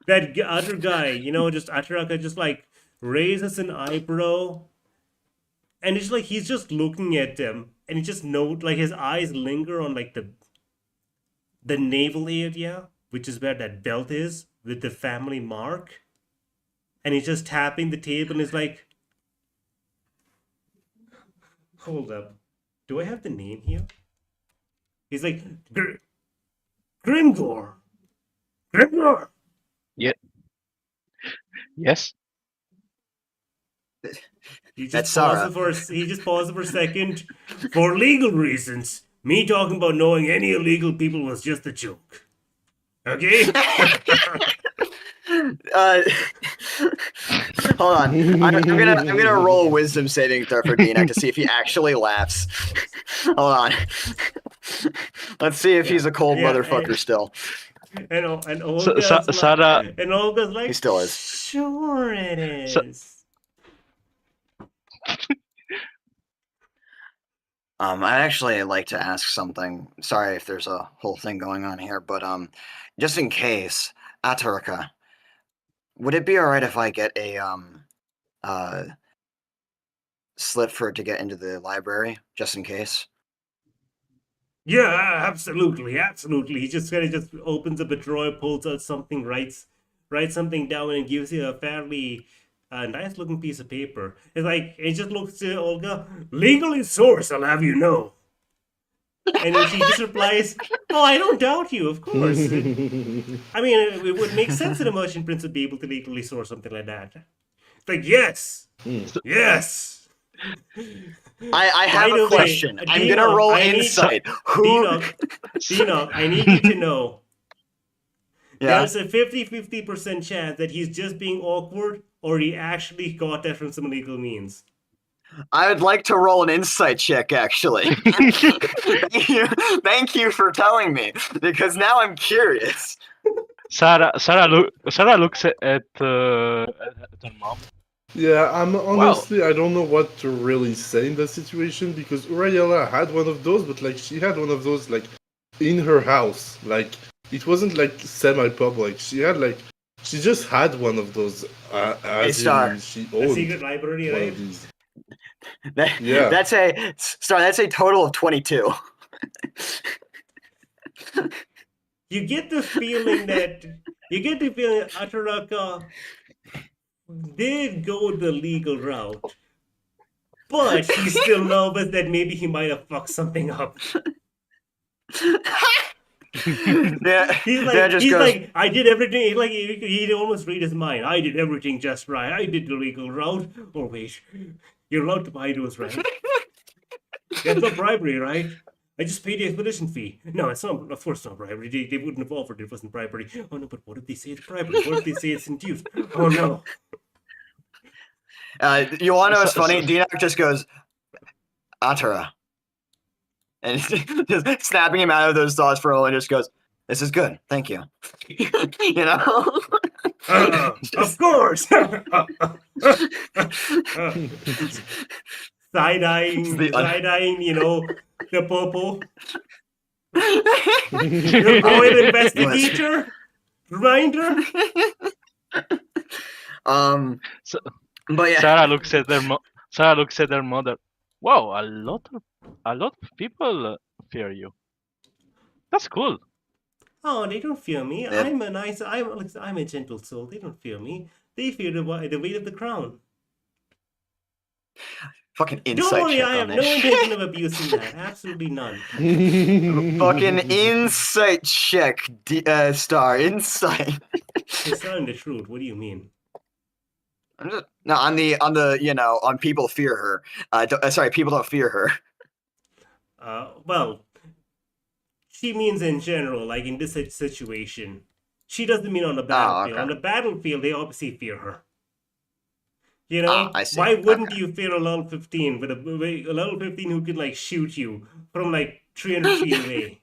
that other guy, just Ataraka just like raises an eyebrow, and it's like he's just looking at them, and he just like his eyes linger on like the navel area, which is where that belt is with the family mark, and he's just tapping the table and is like, hold up, do I have the name here? He's like, Grimgor. Yeah. Yes. He That's just Sarah. paused for a second for legal reasons. Me talking about knowing any illegal people was just a joke. Okay? Hold on. I'm gonna roll a wisdom saving throw for Dina to see if he actually laughs. Hold on. Let's see if he's a cold Yeah, motherfucker still. And Olga's Sarah. and Olga's like, He still is. Sure it is. I'd actually like to ask something. Sorry if there's a whole thing going on here, but just in case, Ataraka, would it be alright if I get a slip for it to get into the library, just in case? Yeah, absolutely. He just kind of just opens up a drawer, pulls out something, writes something down, and gives you a fairly nice looking piece of paper. It's like it just looks to Olga, legally sourced, I'll have you know. And then she just replies, "Oh, I don't doubt you, of course. I mean, it would make sense that a merchant prince would be able to legally source something like that." It's like, yes, yes. I have By a the way, question. I'm Dino, gonna roll I need- insight. Who? Dino, I need you to know. Yeah. There's a 50-50% chance that he's just being awkward, or he actually got that from some illegal means. I would like to roll an insight check, actually. Thank you for telling me, because now I'm curious. Sarah looks at her mom. Yeah, I'm honestly, I don't know what to really say in that situation because Uriella had one of those, but like she had one of those like in her house. Like it wasn't like semi-public. She just had one of those. As Star. in she A owned secret library, one right? of these. Yeah. That's a total of 22. You get the feeling Ataraka did go the legal route, but he's still nervous that maybe he might have fucked something up. Yeah, He's like, I did everything. Like he'd almost read his mind. I did everything just right. I did the legal route. Oh wait, you're allowed to buy those, right? That's not bribery, right? I just paid the expedition fee. No, it's not. Of course, not bribery. They wouldn't have offered it. It wasn't bribery. Oh no, but what if they say it's bribery? What if they say it's induced? Oh no. You want to know what's funny? Dinak just goes, Atara. And just snapping him out of those thoughts for a moment, just goes, this is good. Thank you. You know? Of course! Side-eyeing, you know, the popo. The royal investigator? Grinder? But yeah. Sarah looks at their mother. Wow, a lot of people fear you. That's cool. Oh, they don't fear me. Yep. I'm a gentle soul. They don't fear me. They fear the weight of the crown. Fucking insight Don't worry, check I have on no this. intention of abusing that. Absolutely none. Fucking insight check, Star. Insight. He's telling the truth. What do you mean? No, on the you know, on people fear her. Sorry, people don't fear her. Well, she means in general, like in this situation. She doesn't mean on the battlefield. okay. On the battlefield, they obviously fear her. You know, I see. why wouldn't you fear a level 15 with a level 15 who could like shoot you from like 300 feet away?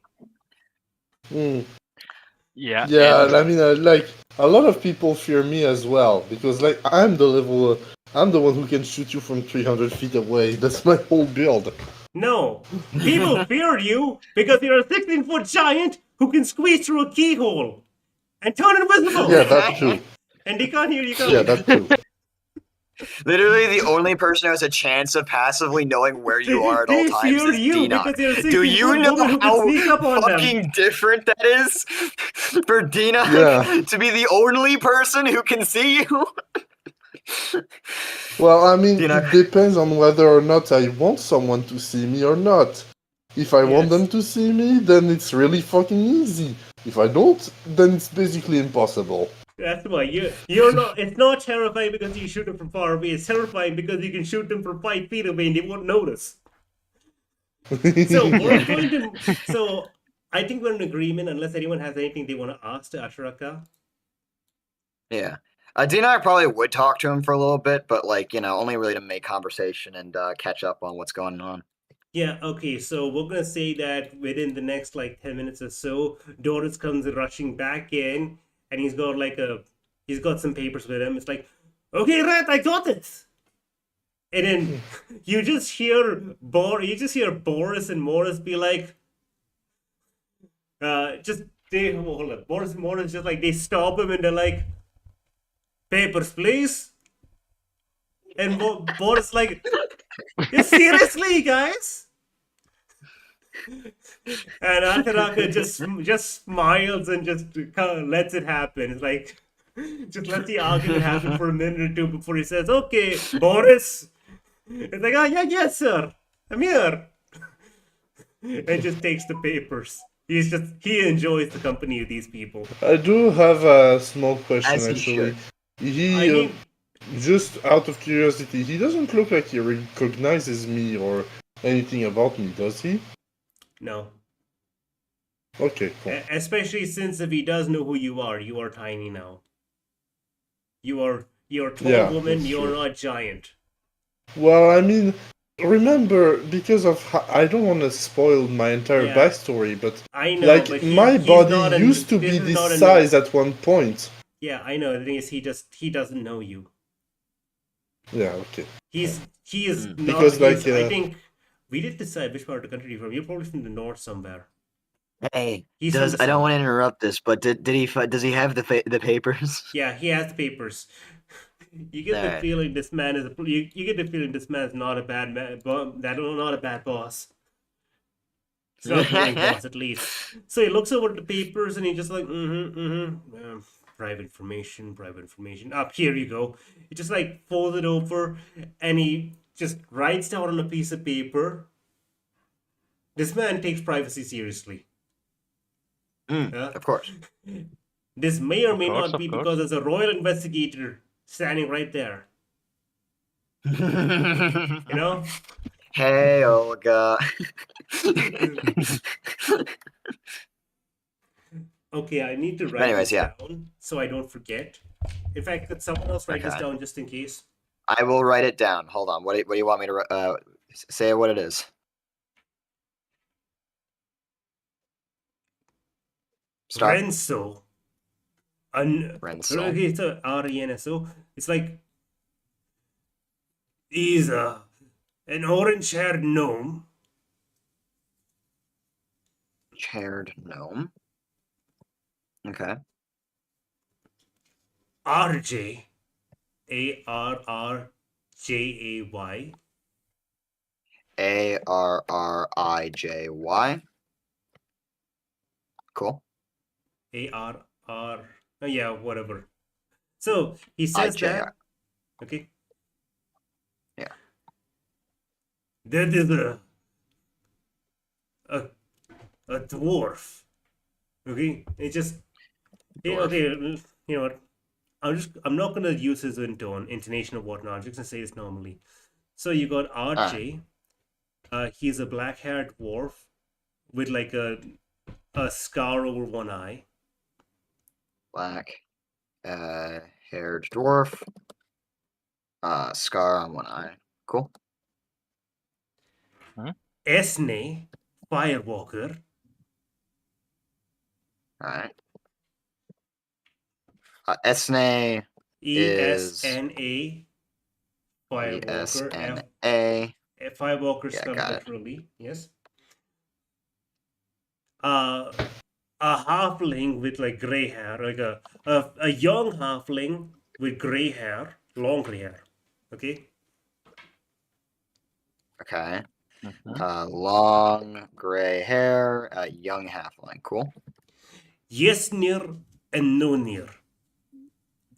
Yeah. Yeah, and I mean, like a lot of people fear me as well because like I'm the one who can shoot you from 300 feet away. That's my whole build. No, people fear you because you're a 16-foot giant who can squeeze through a keyhole and turn invisible. Yeah, that's true. And they can't hear you coming. Yeah, that's true. Literally, the only person who has a chance of passively knowing where you are at all They times fear is you Dinak. because you're a Do you 16-foot know woman who can sneak up how on them. fucking different that is for Dinak Yeah. to be the only person who can see you? Well, I mean, Dinak. it depends on whether or not I want someone to see me or not. If I want Yes. them to see me, then it's really fucking easy. If I don't, then it's basically impossible. That's why you're not. It's not terrifying because you shoot them from far away. It's terrifying because you can shoot them from 5 feet away and they won't notice. So we're going to. So I think we're in agreement. Unless anyone has anything they want to ask to Ashraka. Yeah. Dinak probably would talk to him for a little bit, but like, you know, only really to make conversation and catch up on what's going on. Yeah. Okay. So we're gonna say that within the next like 10 minutes or so, Doris comes rushing back in, and he's got some papers with him. It's like, okay, Rat, I got it. And then you just hear Boris and Morris be like, hold up. Boris and Morris just like they stop him and they're like, papers, please. And Boris like, seriously, guys? And Ataraka just smiles and just kind of lets it happen. It's like, just let the argument happen for a minute or two before he says, okay, Boris. It's like, oh, yes, sir. I'm here. And just takes the papers. He enjoys the company of these people. I do have a small question, As he actually. should. Just out of curiosity, he doesn't look like he recognizes me or anything about me, does he? No. Okay, cool. Especially since if he does know who you are tiny now. You're a tall Yeah, woman, that's you're true. not giant. Well, I mean, remember, because of I don't want to spoil my entire Yeah. backstory, but I know, like but my he's body not used to this be is this not a size at one point. Yeah, I know. The thing is, he doesn't know you. Yeah, okay. He is not. Because like I think we did decide which part of the country you're from. You're probably from the north somewhere. Hey, He's from the I don't south. want to interrupt this, but does he have the papers? Yeah, he has the papers. You get the Alright. feeling this man is you get the feeling this man's not a bad man, not a bad boss. He's not a boring boss, at least. So he looks over the papers and he's just like, private information. Up here you go. He just like folds it over and he just writes down on a piece of paper. This man takes privacy seriously. Of course. This may or may course, not of be course. because there's a royal investigator standing right there. You know? Hey, Olga. Okay, I need to write Anyways, this yeah. down so I don't forget. In fact, could someone else write this Okay. down just in case? I will write it down. Hold on. What do you want me to say? What it is? Start. Renso. Renso. Okay, it's a R-E-N-S-O. It's like he's an orange-haired gnome. Chaired gnome. Okay. RJ. A-R-R-J-A-Y. ARRIJY. Cool. A-R-R. Oh, yeah, whatever. So he says IJR. that. Okay. Yeah. That is a dwarf. Okay, it just Dwarf. okay. You know what? I'm not gonna use his intonation or whatnot. I'm just gonna say this normally. So you got RJ. He's a black-haired dwarf with like a scar over one eye. Black haired dwarf. Scar on one eye. Cool. Esne, firewalker. Alright. Esne is ESNA, firewalker. ESNA. Firewalker Yeah, spelled got it. literally. Yes. A halfling with like gray hair, like a young halfling with gray hair, long gray hair. Okay. Okay. Mhm. Long gray hair, young halfling. Cool. Yesnir and Nonir.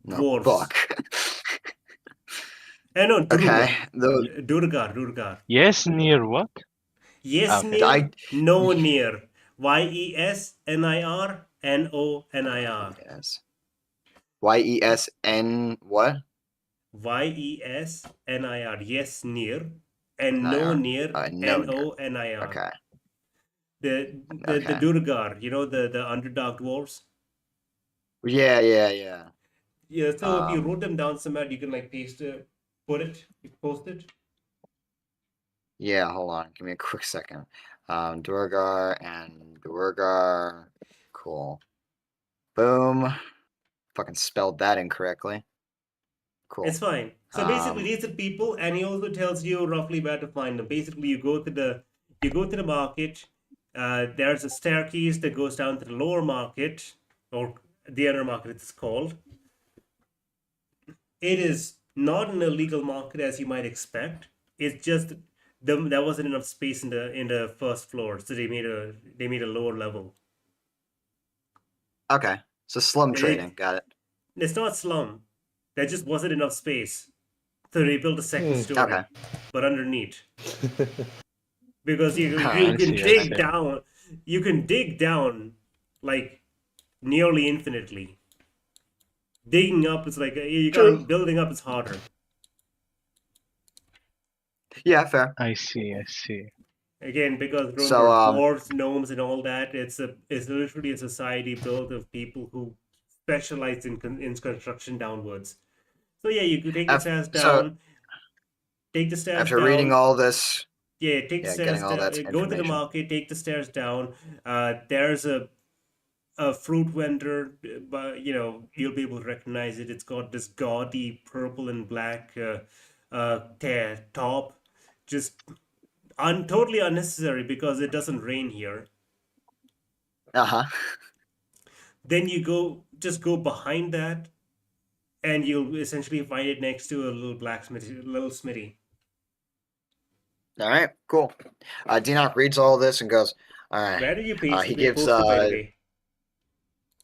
No, Dwarves. fuck. No, Okay. Durgar. Yes, near what? Yesnir, Nonir. YESNIR NONIR. Yes. YESN what? YESNIR. Yesnir and NIR. Nonir Nonir. NONIR. Okay. The Okay. Durgar, you know, the underdog dwarves. Yeah. Yeah, so if you Um, wrote them down somewhere, you can like post it. Yeah, hold on. Give me a quick second. Durgar and Durgar. Cool. Boom. Fucking spelled that incorrectly. Cool. It's fine. So basically, these are people, and he also tells you roughly where to find them. Basically, you go to the market. There's a staircase that goes down to the lower market, or the inner market, it's called. It is not an illegal market as you might expect. It's just there wasn't enough space in the first floor, so they made a lower level. Okay. So slum trading. Got it. It's not slum. There just wasn't enough space. So they built a second story, Okay. but underneath. Because you Alright. can I see. dig down. You can dig down like nearly infinitely. Digging up is like you True. can't. Building up is harder. Yeah, fair. I see. I see. Again, because remember, So, dwarves, gnomes, and all that, it's literally a society built of people who specialize in construction downwards. So yeah, you could take the stairs down. Take the stairs after down. reading all this, Yeah, take the stairs getting all that down. Go to the information. market. Take the stairs down. There's a fruit vendor, but you'll be able to recognize it. It's got this gaudy purple and black top, just totally unnecessary because it doesn't rain here. Uh-huh. Then you just go behind that, and you'll essentially find it next to a little smithy. All right, cool. Dinok reads all this and goes, all right. Where did you paste he it? gives, Post it, by the way.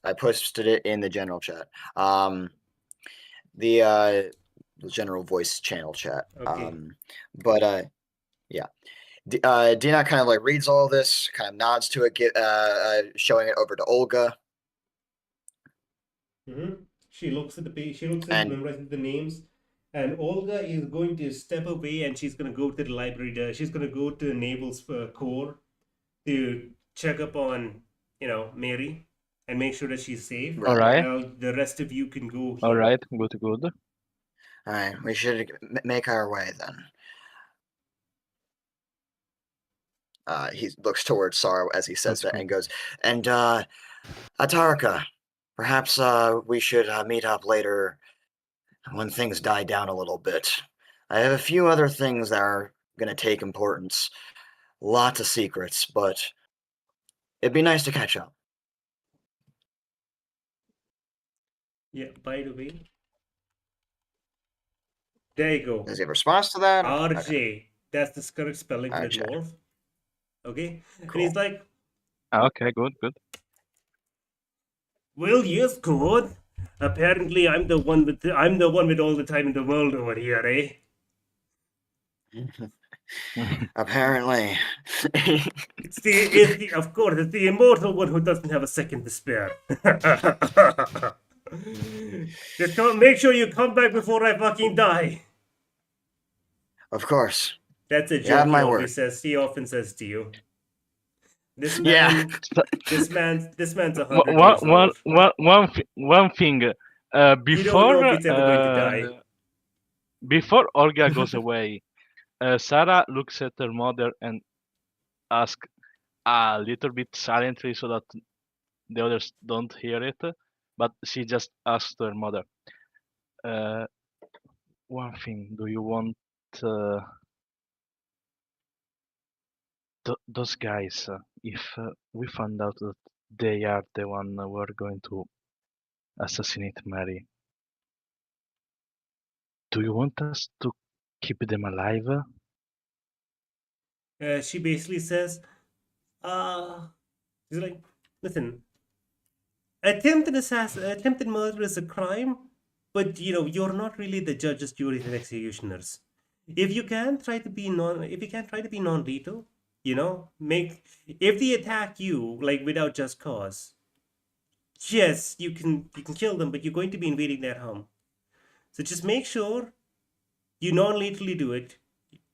I posted it in the general chat. The general voice channel chat. Okay. Yeah. Dinok kind of like reads all this, kind of nods to it, showing it over to Olga. She looks at the page. She looks at memorizing the names, and Olga is going to step away, and she's going to go to the library. She's going to go to Naval's core to check up on Mary and make sure that she's safe. All right. The rest of you can go here. All right. Good. All right, we should make our way then. He looks towards Zaral as he says that and goes, and Atarka, perhaps we should meet up later when things die down a little bit. I have a few other things that are going to take importance. Lots of secrets, but it'd be nice to catch up. Yeah, by the way. There you go. Does he have a response to that? RJ. Okay. That's the correct spelling for the RJ. dwarf. Okay? Cool. And he's like, Okay, good. well, yes, good. Apparently, I'm the one with all the time in the world over here, eh? Apparently. It's the immortal one who doesn't have a second to spare. Just make sure you come back before I fucking die. Of course. That's a You have joke my he word. he often says to you. This man, this man's 100 years old. One thing. You don't Before know if it's ever going to die. before Olga goes away, Sarah looks at her mother and asks a little bit silently so that the others don't hear it. But she just asks to her mother, one thing, do you want those guys, if we find out that they are the one who are going to assassinate Mary, do you want us to keep them alive? She basically says, she's like, listen, attempted murder is a crime, but you're not really the judges, juries, and executioners. If you can try to be non-lethal, if they attack you like without just cause, yes, you can kill them, but you're going to be invading their home. So just make sure you non-lethally do it.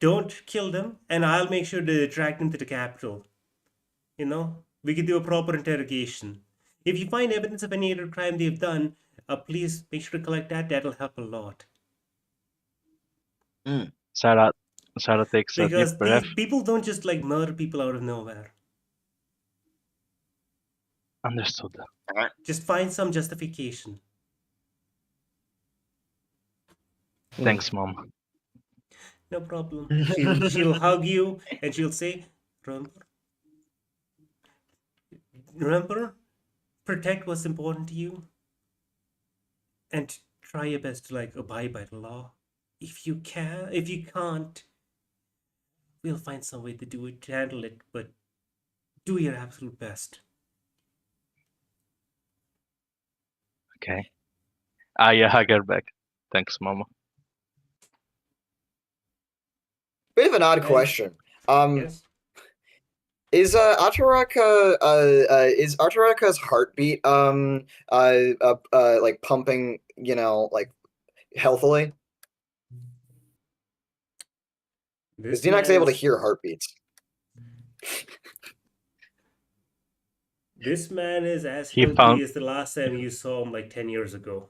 Don't kill them, and I'll make sure to drag them to the capital. We can do a proper interrogation. If you find evidence of any other crime they've done, please make sure to collect that. That'll help a lot. Sarah takes a Because deep breath. people don't just murder people out of nowhere. Understood. Just find some justification. Thanks, Mom. No problem. She'll hug you and she'll say, remember, protect what's important to you, and try your best to abide by the law. If you can't, we'll find some way to handle it, but do your absolute best. Okay. I hug her back. Thanks, Mama. Bit of an odd question. Yes. Is Ataraka's heartbeat like pumping like healthily? Because Dinok's able to hear heartbeats. This man is as He healthy found- as the last time you saw him like 10 years ago.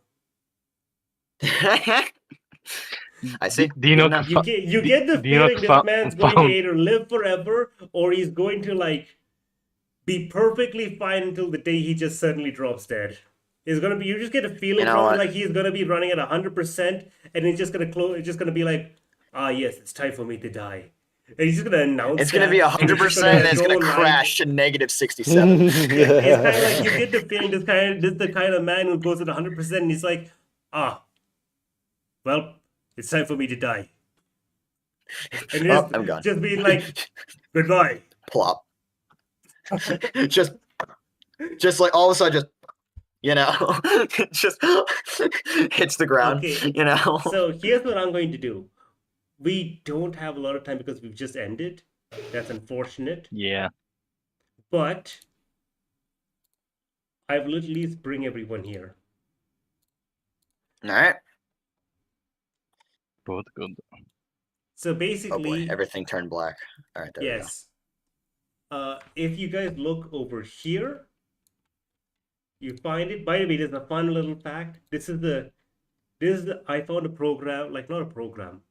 I see. Dinok enough. You get the Dinok feeling this man's going to found- either live forever or he's going to like be perfectly fine until the day he just suddenly drops dead. It's gonna be, you just get a feeling You know from him what? like he's gonna be running at 100% and he's just gonna close. It's just gonna be like, ah, yes, it's time for me to die. And he's just gonna announce It's gonna be that, and he's just 100%, and it's go gonna live. crash to negative 67. It's kind of like you get the feeling this is the kind of man who goes at 100% and he's like, ah, well, it's time for me to die. And Oh, I'm gone. just being like, goodbye. Plop. just like all of a sudden, just hits the ground. Okay. So here's what I'm going to do. We don't have a lot of time because we've just ended. That's unfortunate. Yeah. But I will at least bring everyone here. All right. Good. So Oh boy, basically, everything turned black. All right, there we go. yes. If you guys look over here, you find it. By the way, there's a fun little fact. I found a program, like not a program,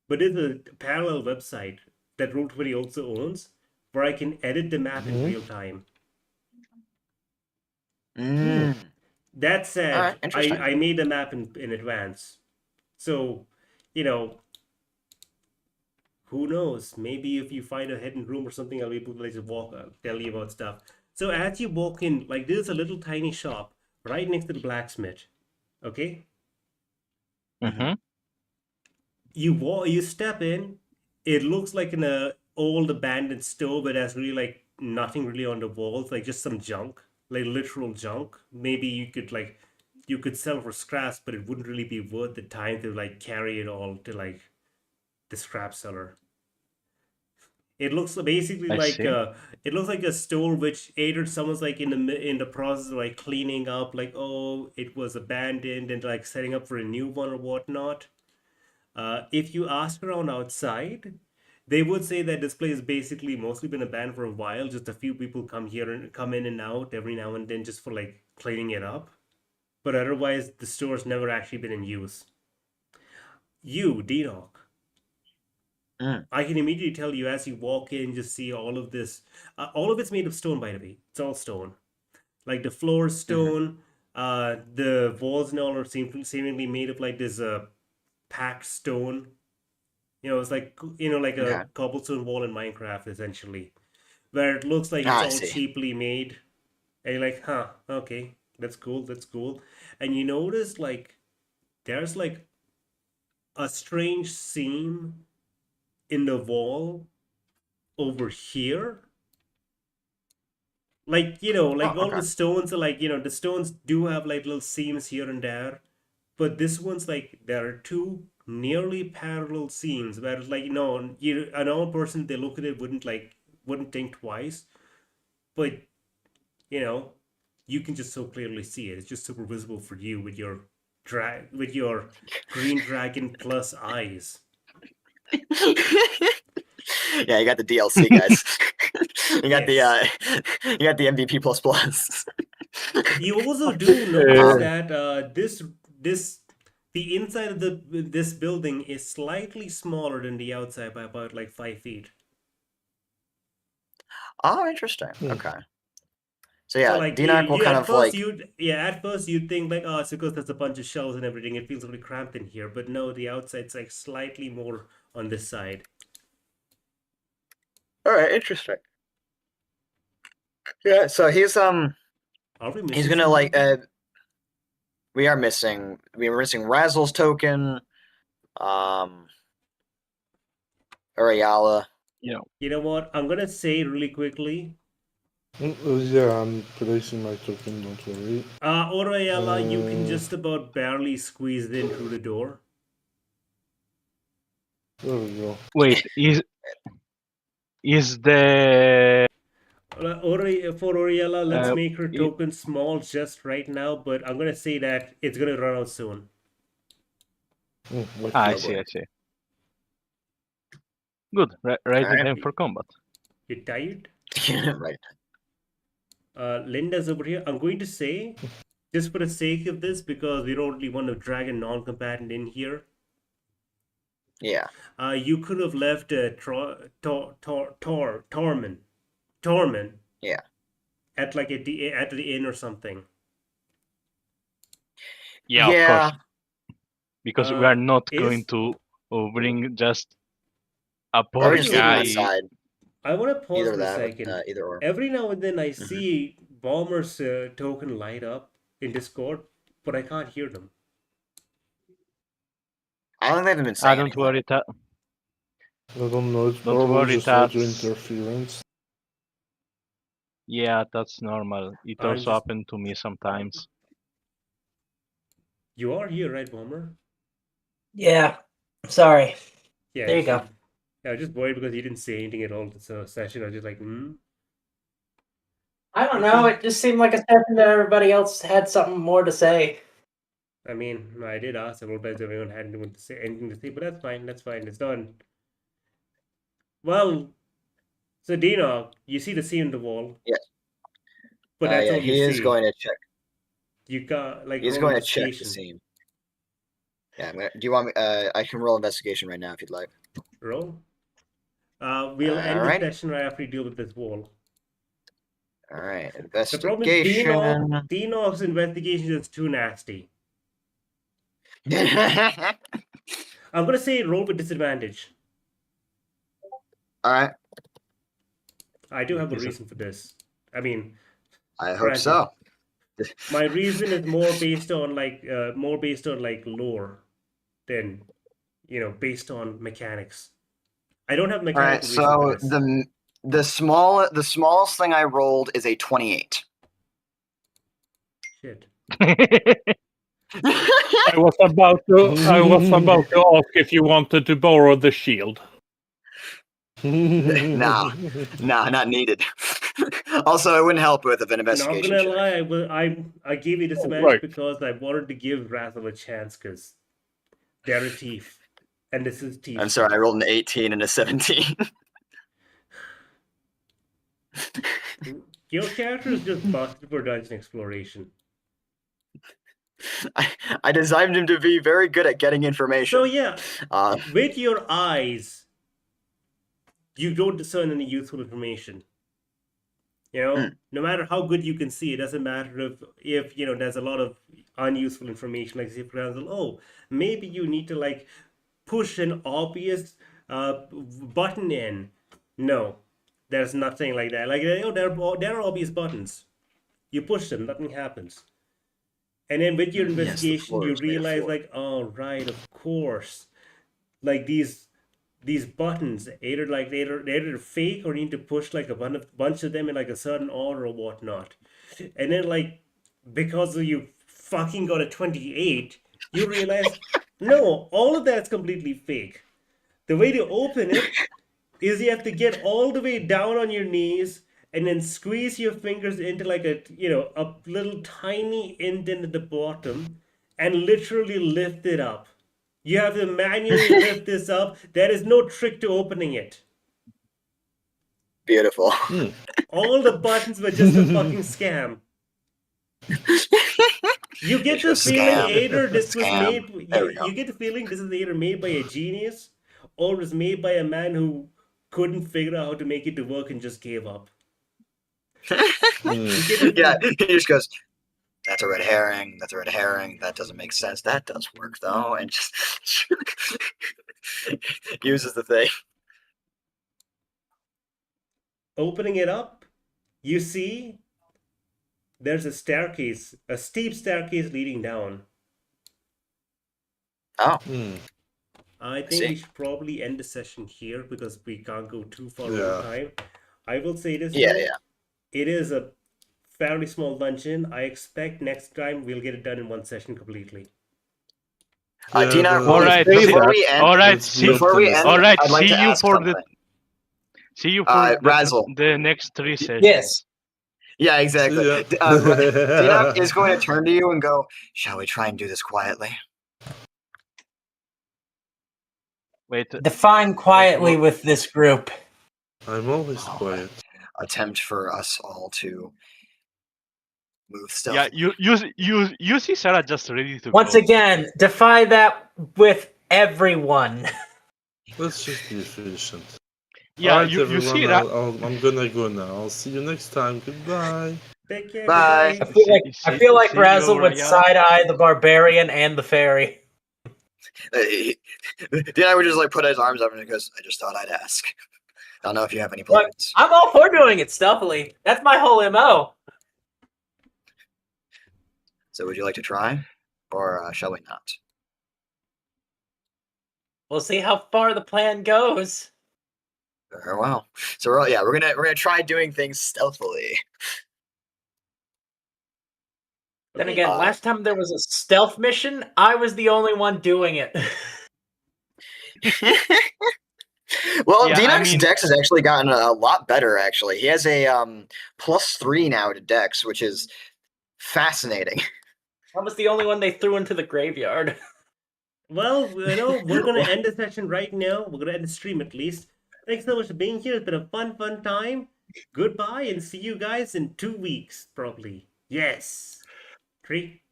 but it's a parallel website that Roll20 also owns, where I can edit the map in real time. Mm. That said, Alright, interesting. I made the map in advance. So, who knows? Maybe if you find a hidden room or something, I'll be able to just tell you about stuff. So as you walk in, like there's a little tiny shop right next to the blacksmith. Okay? Mm-hmm. You step in, it looks like an old abandoned stove, but has really like nothing really on the walls, like just some junk, like literal junk. Maybe you could sell for scraps, but it wouldn't really be worth the time to like carry it all to like the scrap seller. It looks basically it looks like a store which either someone's like in the process of like cleaning up, like, oh, it was abandoned and like setting up for a new one or whatnot. If you ask around outside, they would say that this place has basically mostly been abandoned for a while. Just a few people come in and out every now and then just for like cleaning it up. But otherwise, the store's never actually been in use. You, Dinok. I can immediately tell you as you walk in, just see all of this. All of it's made of stone, by the way. It's all stone. Like the floor is stone. The walls and all are seemingly made of like this packed stone. It's like like a cobblestone wall in Minecraft, essentially, where it looks like it's all cheaply made. And you're like, huh, okay, that's cool. And you notice like there's like a strange seam in the wall over here. Like, all the stones are like, the stones do have like little seams here and there. But this one's like, there are two nearly parallel seams where it's like, a normal person, they look at it, wouldn't think twice. But, you can just so clearly see it. It's just super visible for you with your green dragon plus eyes. Yeah, you got the DLC, guys. You got the MVP plus. You also do notice that the inside of this building is slightly smaller than the outside by about like 5 feet. Oh, interesting. Okay. So yeah, like Dinok will kind of like at first you'd think like, oh, it's because there's a bunch of shelves and everything. It feels really cramped in here, but no, the outside's like slightly more on this side. All right, interesting. Yeah, so he's gonna like we are missing Razzle's token, Ariala. Yeah. You know what? I'm gonna say really quickly. Yeah, I'm placing my token, don't worry. Oriella, you can just about barely squeeze in through the door. There we go. Wait, is the For Oriella, let's make her it- token small just right now, but I'm gonna say that it's gonna run out soon. I Oh, see, boy. I see. Good. Right in Alright. time for combat. You tired? Right. Linda's over here. I'm going to say, just for the sake of this, because we don't really want to drag a non-combatant in here. Yeah. You could have left Torment. Yeah. At like at the inn or something. Yeah, of course. Because we are not is- going to bring just a Or poor just leave him guy. aside. I want to pause Either for a that, second. either or. Every now and then I see Bomber's token light up in Discord, but I can't hear them. I don't think they haven't been saying Don't anything. worry, I don't know. It's Don't probably worry, just audio that's- interference. yeah, that's normal. It I'm also just- happened to me sometimes. You are here, right, Bomber? Yeah. Sorry. Yeah. There you go. Yeah, I was just worried because you didn't say anything at all this session. I was just like, I don't know. It just seemed like a session that everybody else had something more to say. I mean, I did ask several times if anyone had anything to say, but that's fine. That's fine. It's done. Well, so Dino, you see the scene on the wall. Yes. But that's all he you is see. going to check. You got like. He's roll going to check the investigation. scene. Yeah. Do you want me? I can roll investigation right now if you'd like. Roll. We'll end Alright. the session right after you deal with this wall. All right. The problem is Investigation. Dino's investigation is too nasty. I'm gonna say roll with disadvantage. All right. I do have a reason for this. I mean, I hope Granted. so. my reason is more based on like lore than based on mechanics. I don't have All mechanical right. reason So for this. the smallest thing I rolled is a 28. Shit. I was about to ask if you wanted to borrow the shield. Nah, not needed. Also, it wouldn't help with an Not investigation gonna check. lie, I gave you disadvantage right. because I wanted to give Razzle a chance because they're a thief, and this is thief. I'm sorry, I rolled an 18 and a 17. Your character is just busted for dungeon exploration. I designed him to be very good at getting information. So yeah, Uh, with your eyes, you don't discern any useful information. No matter how good you can see, it doesn't matter if there's a lot of unuseful information. Like, say, for example, maybe you need to like push an obvious button in. No, there's nothing like that. Like, there are obvious buttons. You push them, nothing happens. And then with your investigation, floor you is made of realize floor. like, oh right, of course, like these buttons they're fake, or you need to push like a bunch of them in like a certain order or whatnot. And then like because you fucking got a 28, you realize no, all of that's completely fake. The way to open it is you have to get all the way down on your knees and then squeeze your fingers into like a little tiny indent at the bottom and literally lift it up. You have to manually lift this up. There is no trick to opening it. beautiful. All the buttons were just a fucking scam. You get the It's a feeling scam. either this was Scam. made. There we go. You get the feeling this is either made by a genius or was made by a man who couldn't figure out how to make it to work and just gave up. Yeah, he just goes, that's a red herring. That's a red herring. That doesn't make sense. That does work though, and just uses the thing. Opening it up, you see there's a staircase, a steep staircase leading down. Oh, I think see. we should probably end the session here because we can't go too far Yeah. over time. I will say this. Yeah, though, yeah. It is a fairly small dungeon. I expect next time we'll get it done in one session completely. Dina, the- All right, before we end, all right, Let's see, do before we end, all right, I'd like see to you ask for something. the. See you for Razzle. the next 3 sessions. Yes. Yeah, exactly. Yeah. Dina is going to turn to you and go, "Shall we try and do this quietly?" Wait. Define quietly with this group. I'm always quiet. Attempt for us all to move stuff. Yeah, you see Sarah just ready to Once go. again, defy that with everyone. Let's just be efficient. Yeah, Alright, you see that. I'm gonna go now. I'll see you next time. Goodbye. Take care. Bye. Goodbye. I feel like See you, Razzle would Raya. side-eye the barbarian and the fairy. Dina would just like put his arms up and he goes, "I just thought I'd ask. I don't know if you have any Look, plans." I'm all for doing it stealthily. That's my whole MO. So would you like to try, or shall we not? We'll see how far the plan goes. Very well. So we're gonna try doing things stealthily. Then again, Uh, last time there was a stealth mission, I was the only one doing it. Well, Yeah, Dinok's I mean- Dex has actually gotten a lot better. Actually, he has a +3 now to Dex, which is fascinating. I was the only one they threw into the graveyard. Well, we're gonna end the session right now. We're gonna end the stream at least. Thanks so much for being here. It's been a fun time. Goodbye, and see you guys in 2 weeks, probably. Yes. 3,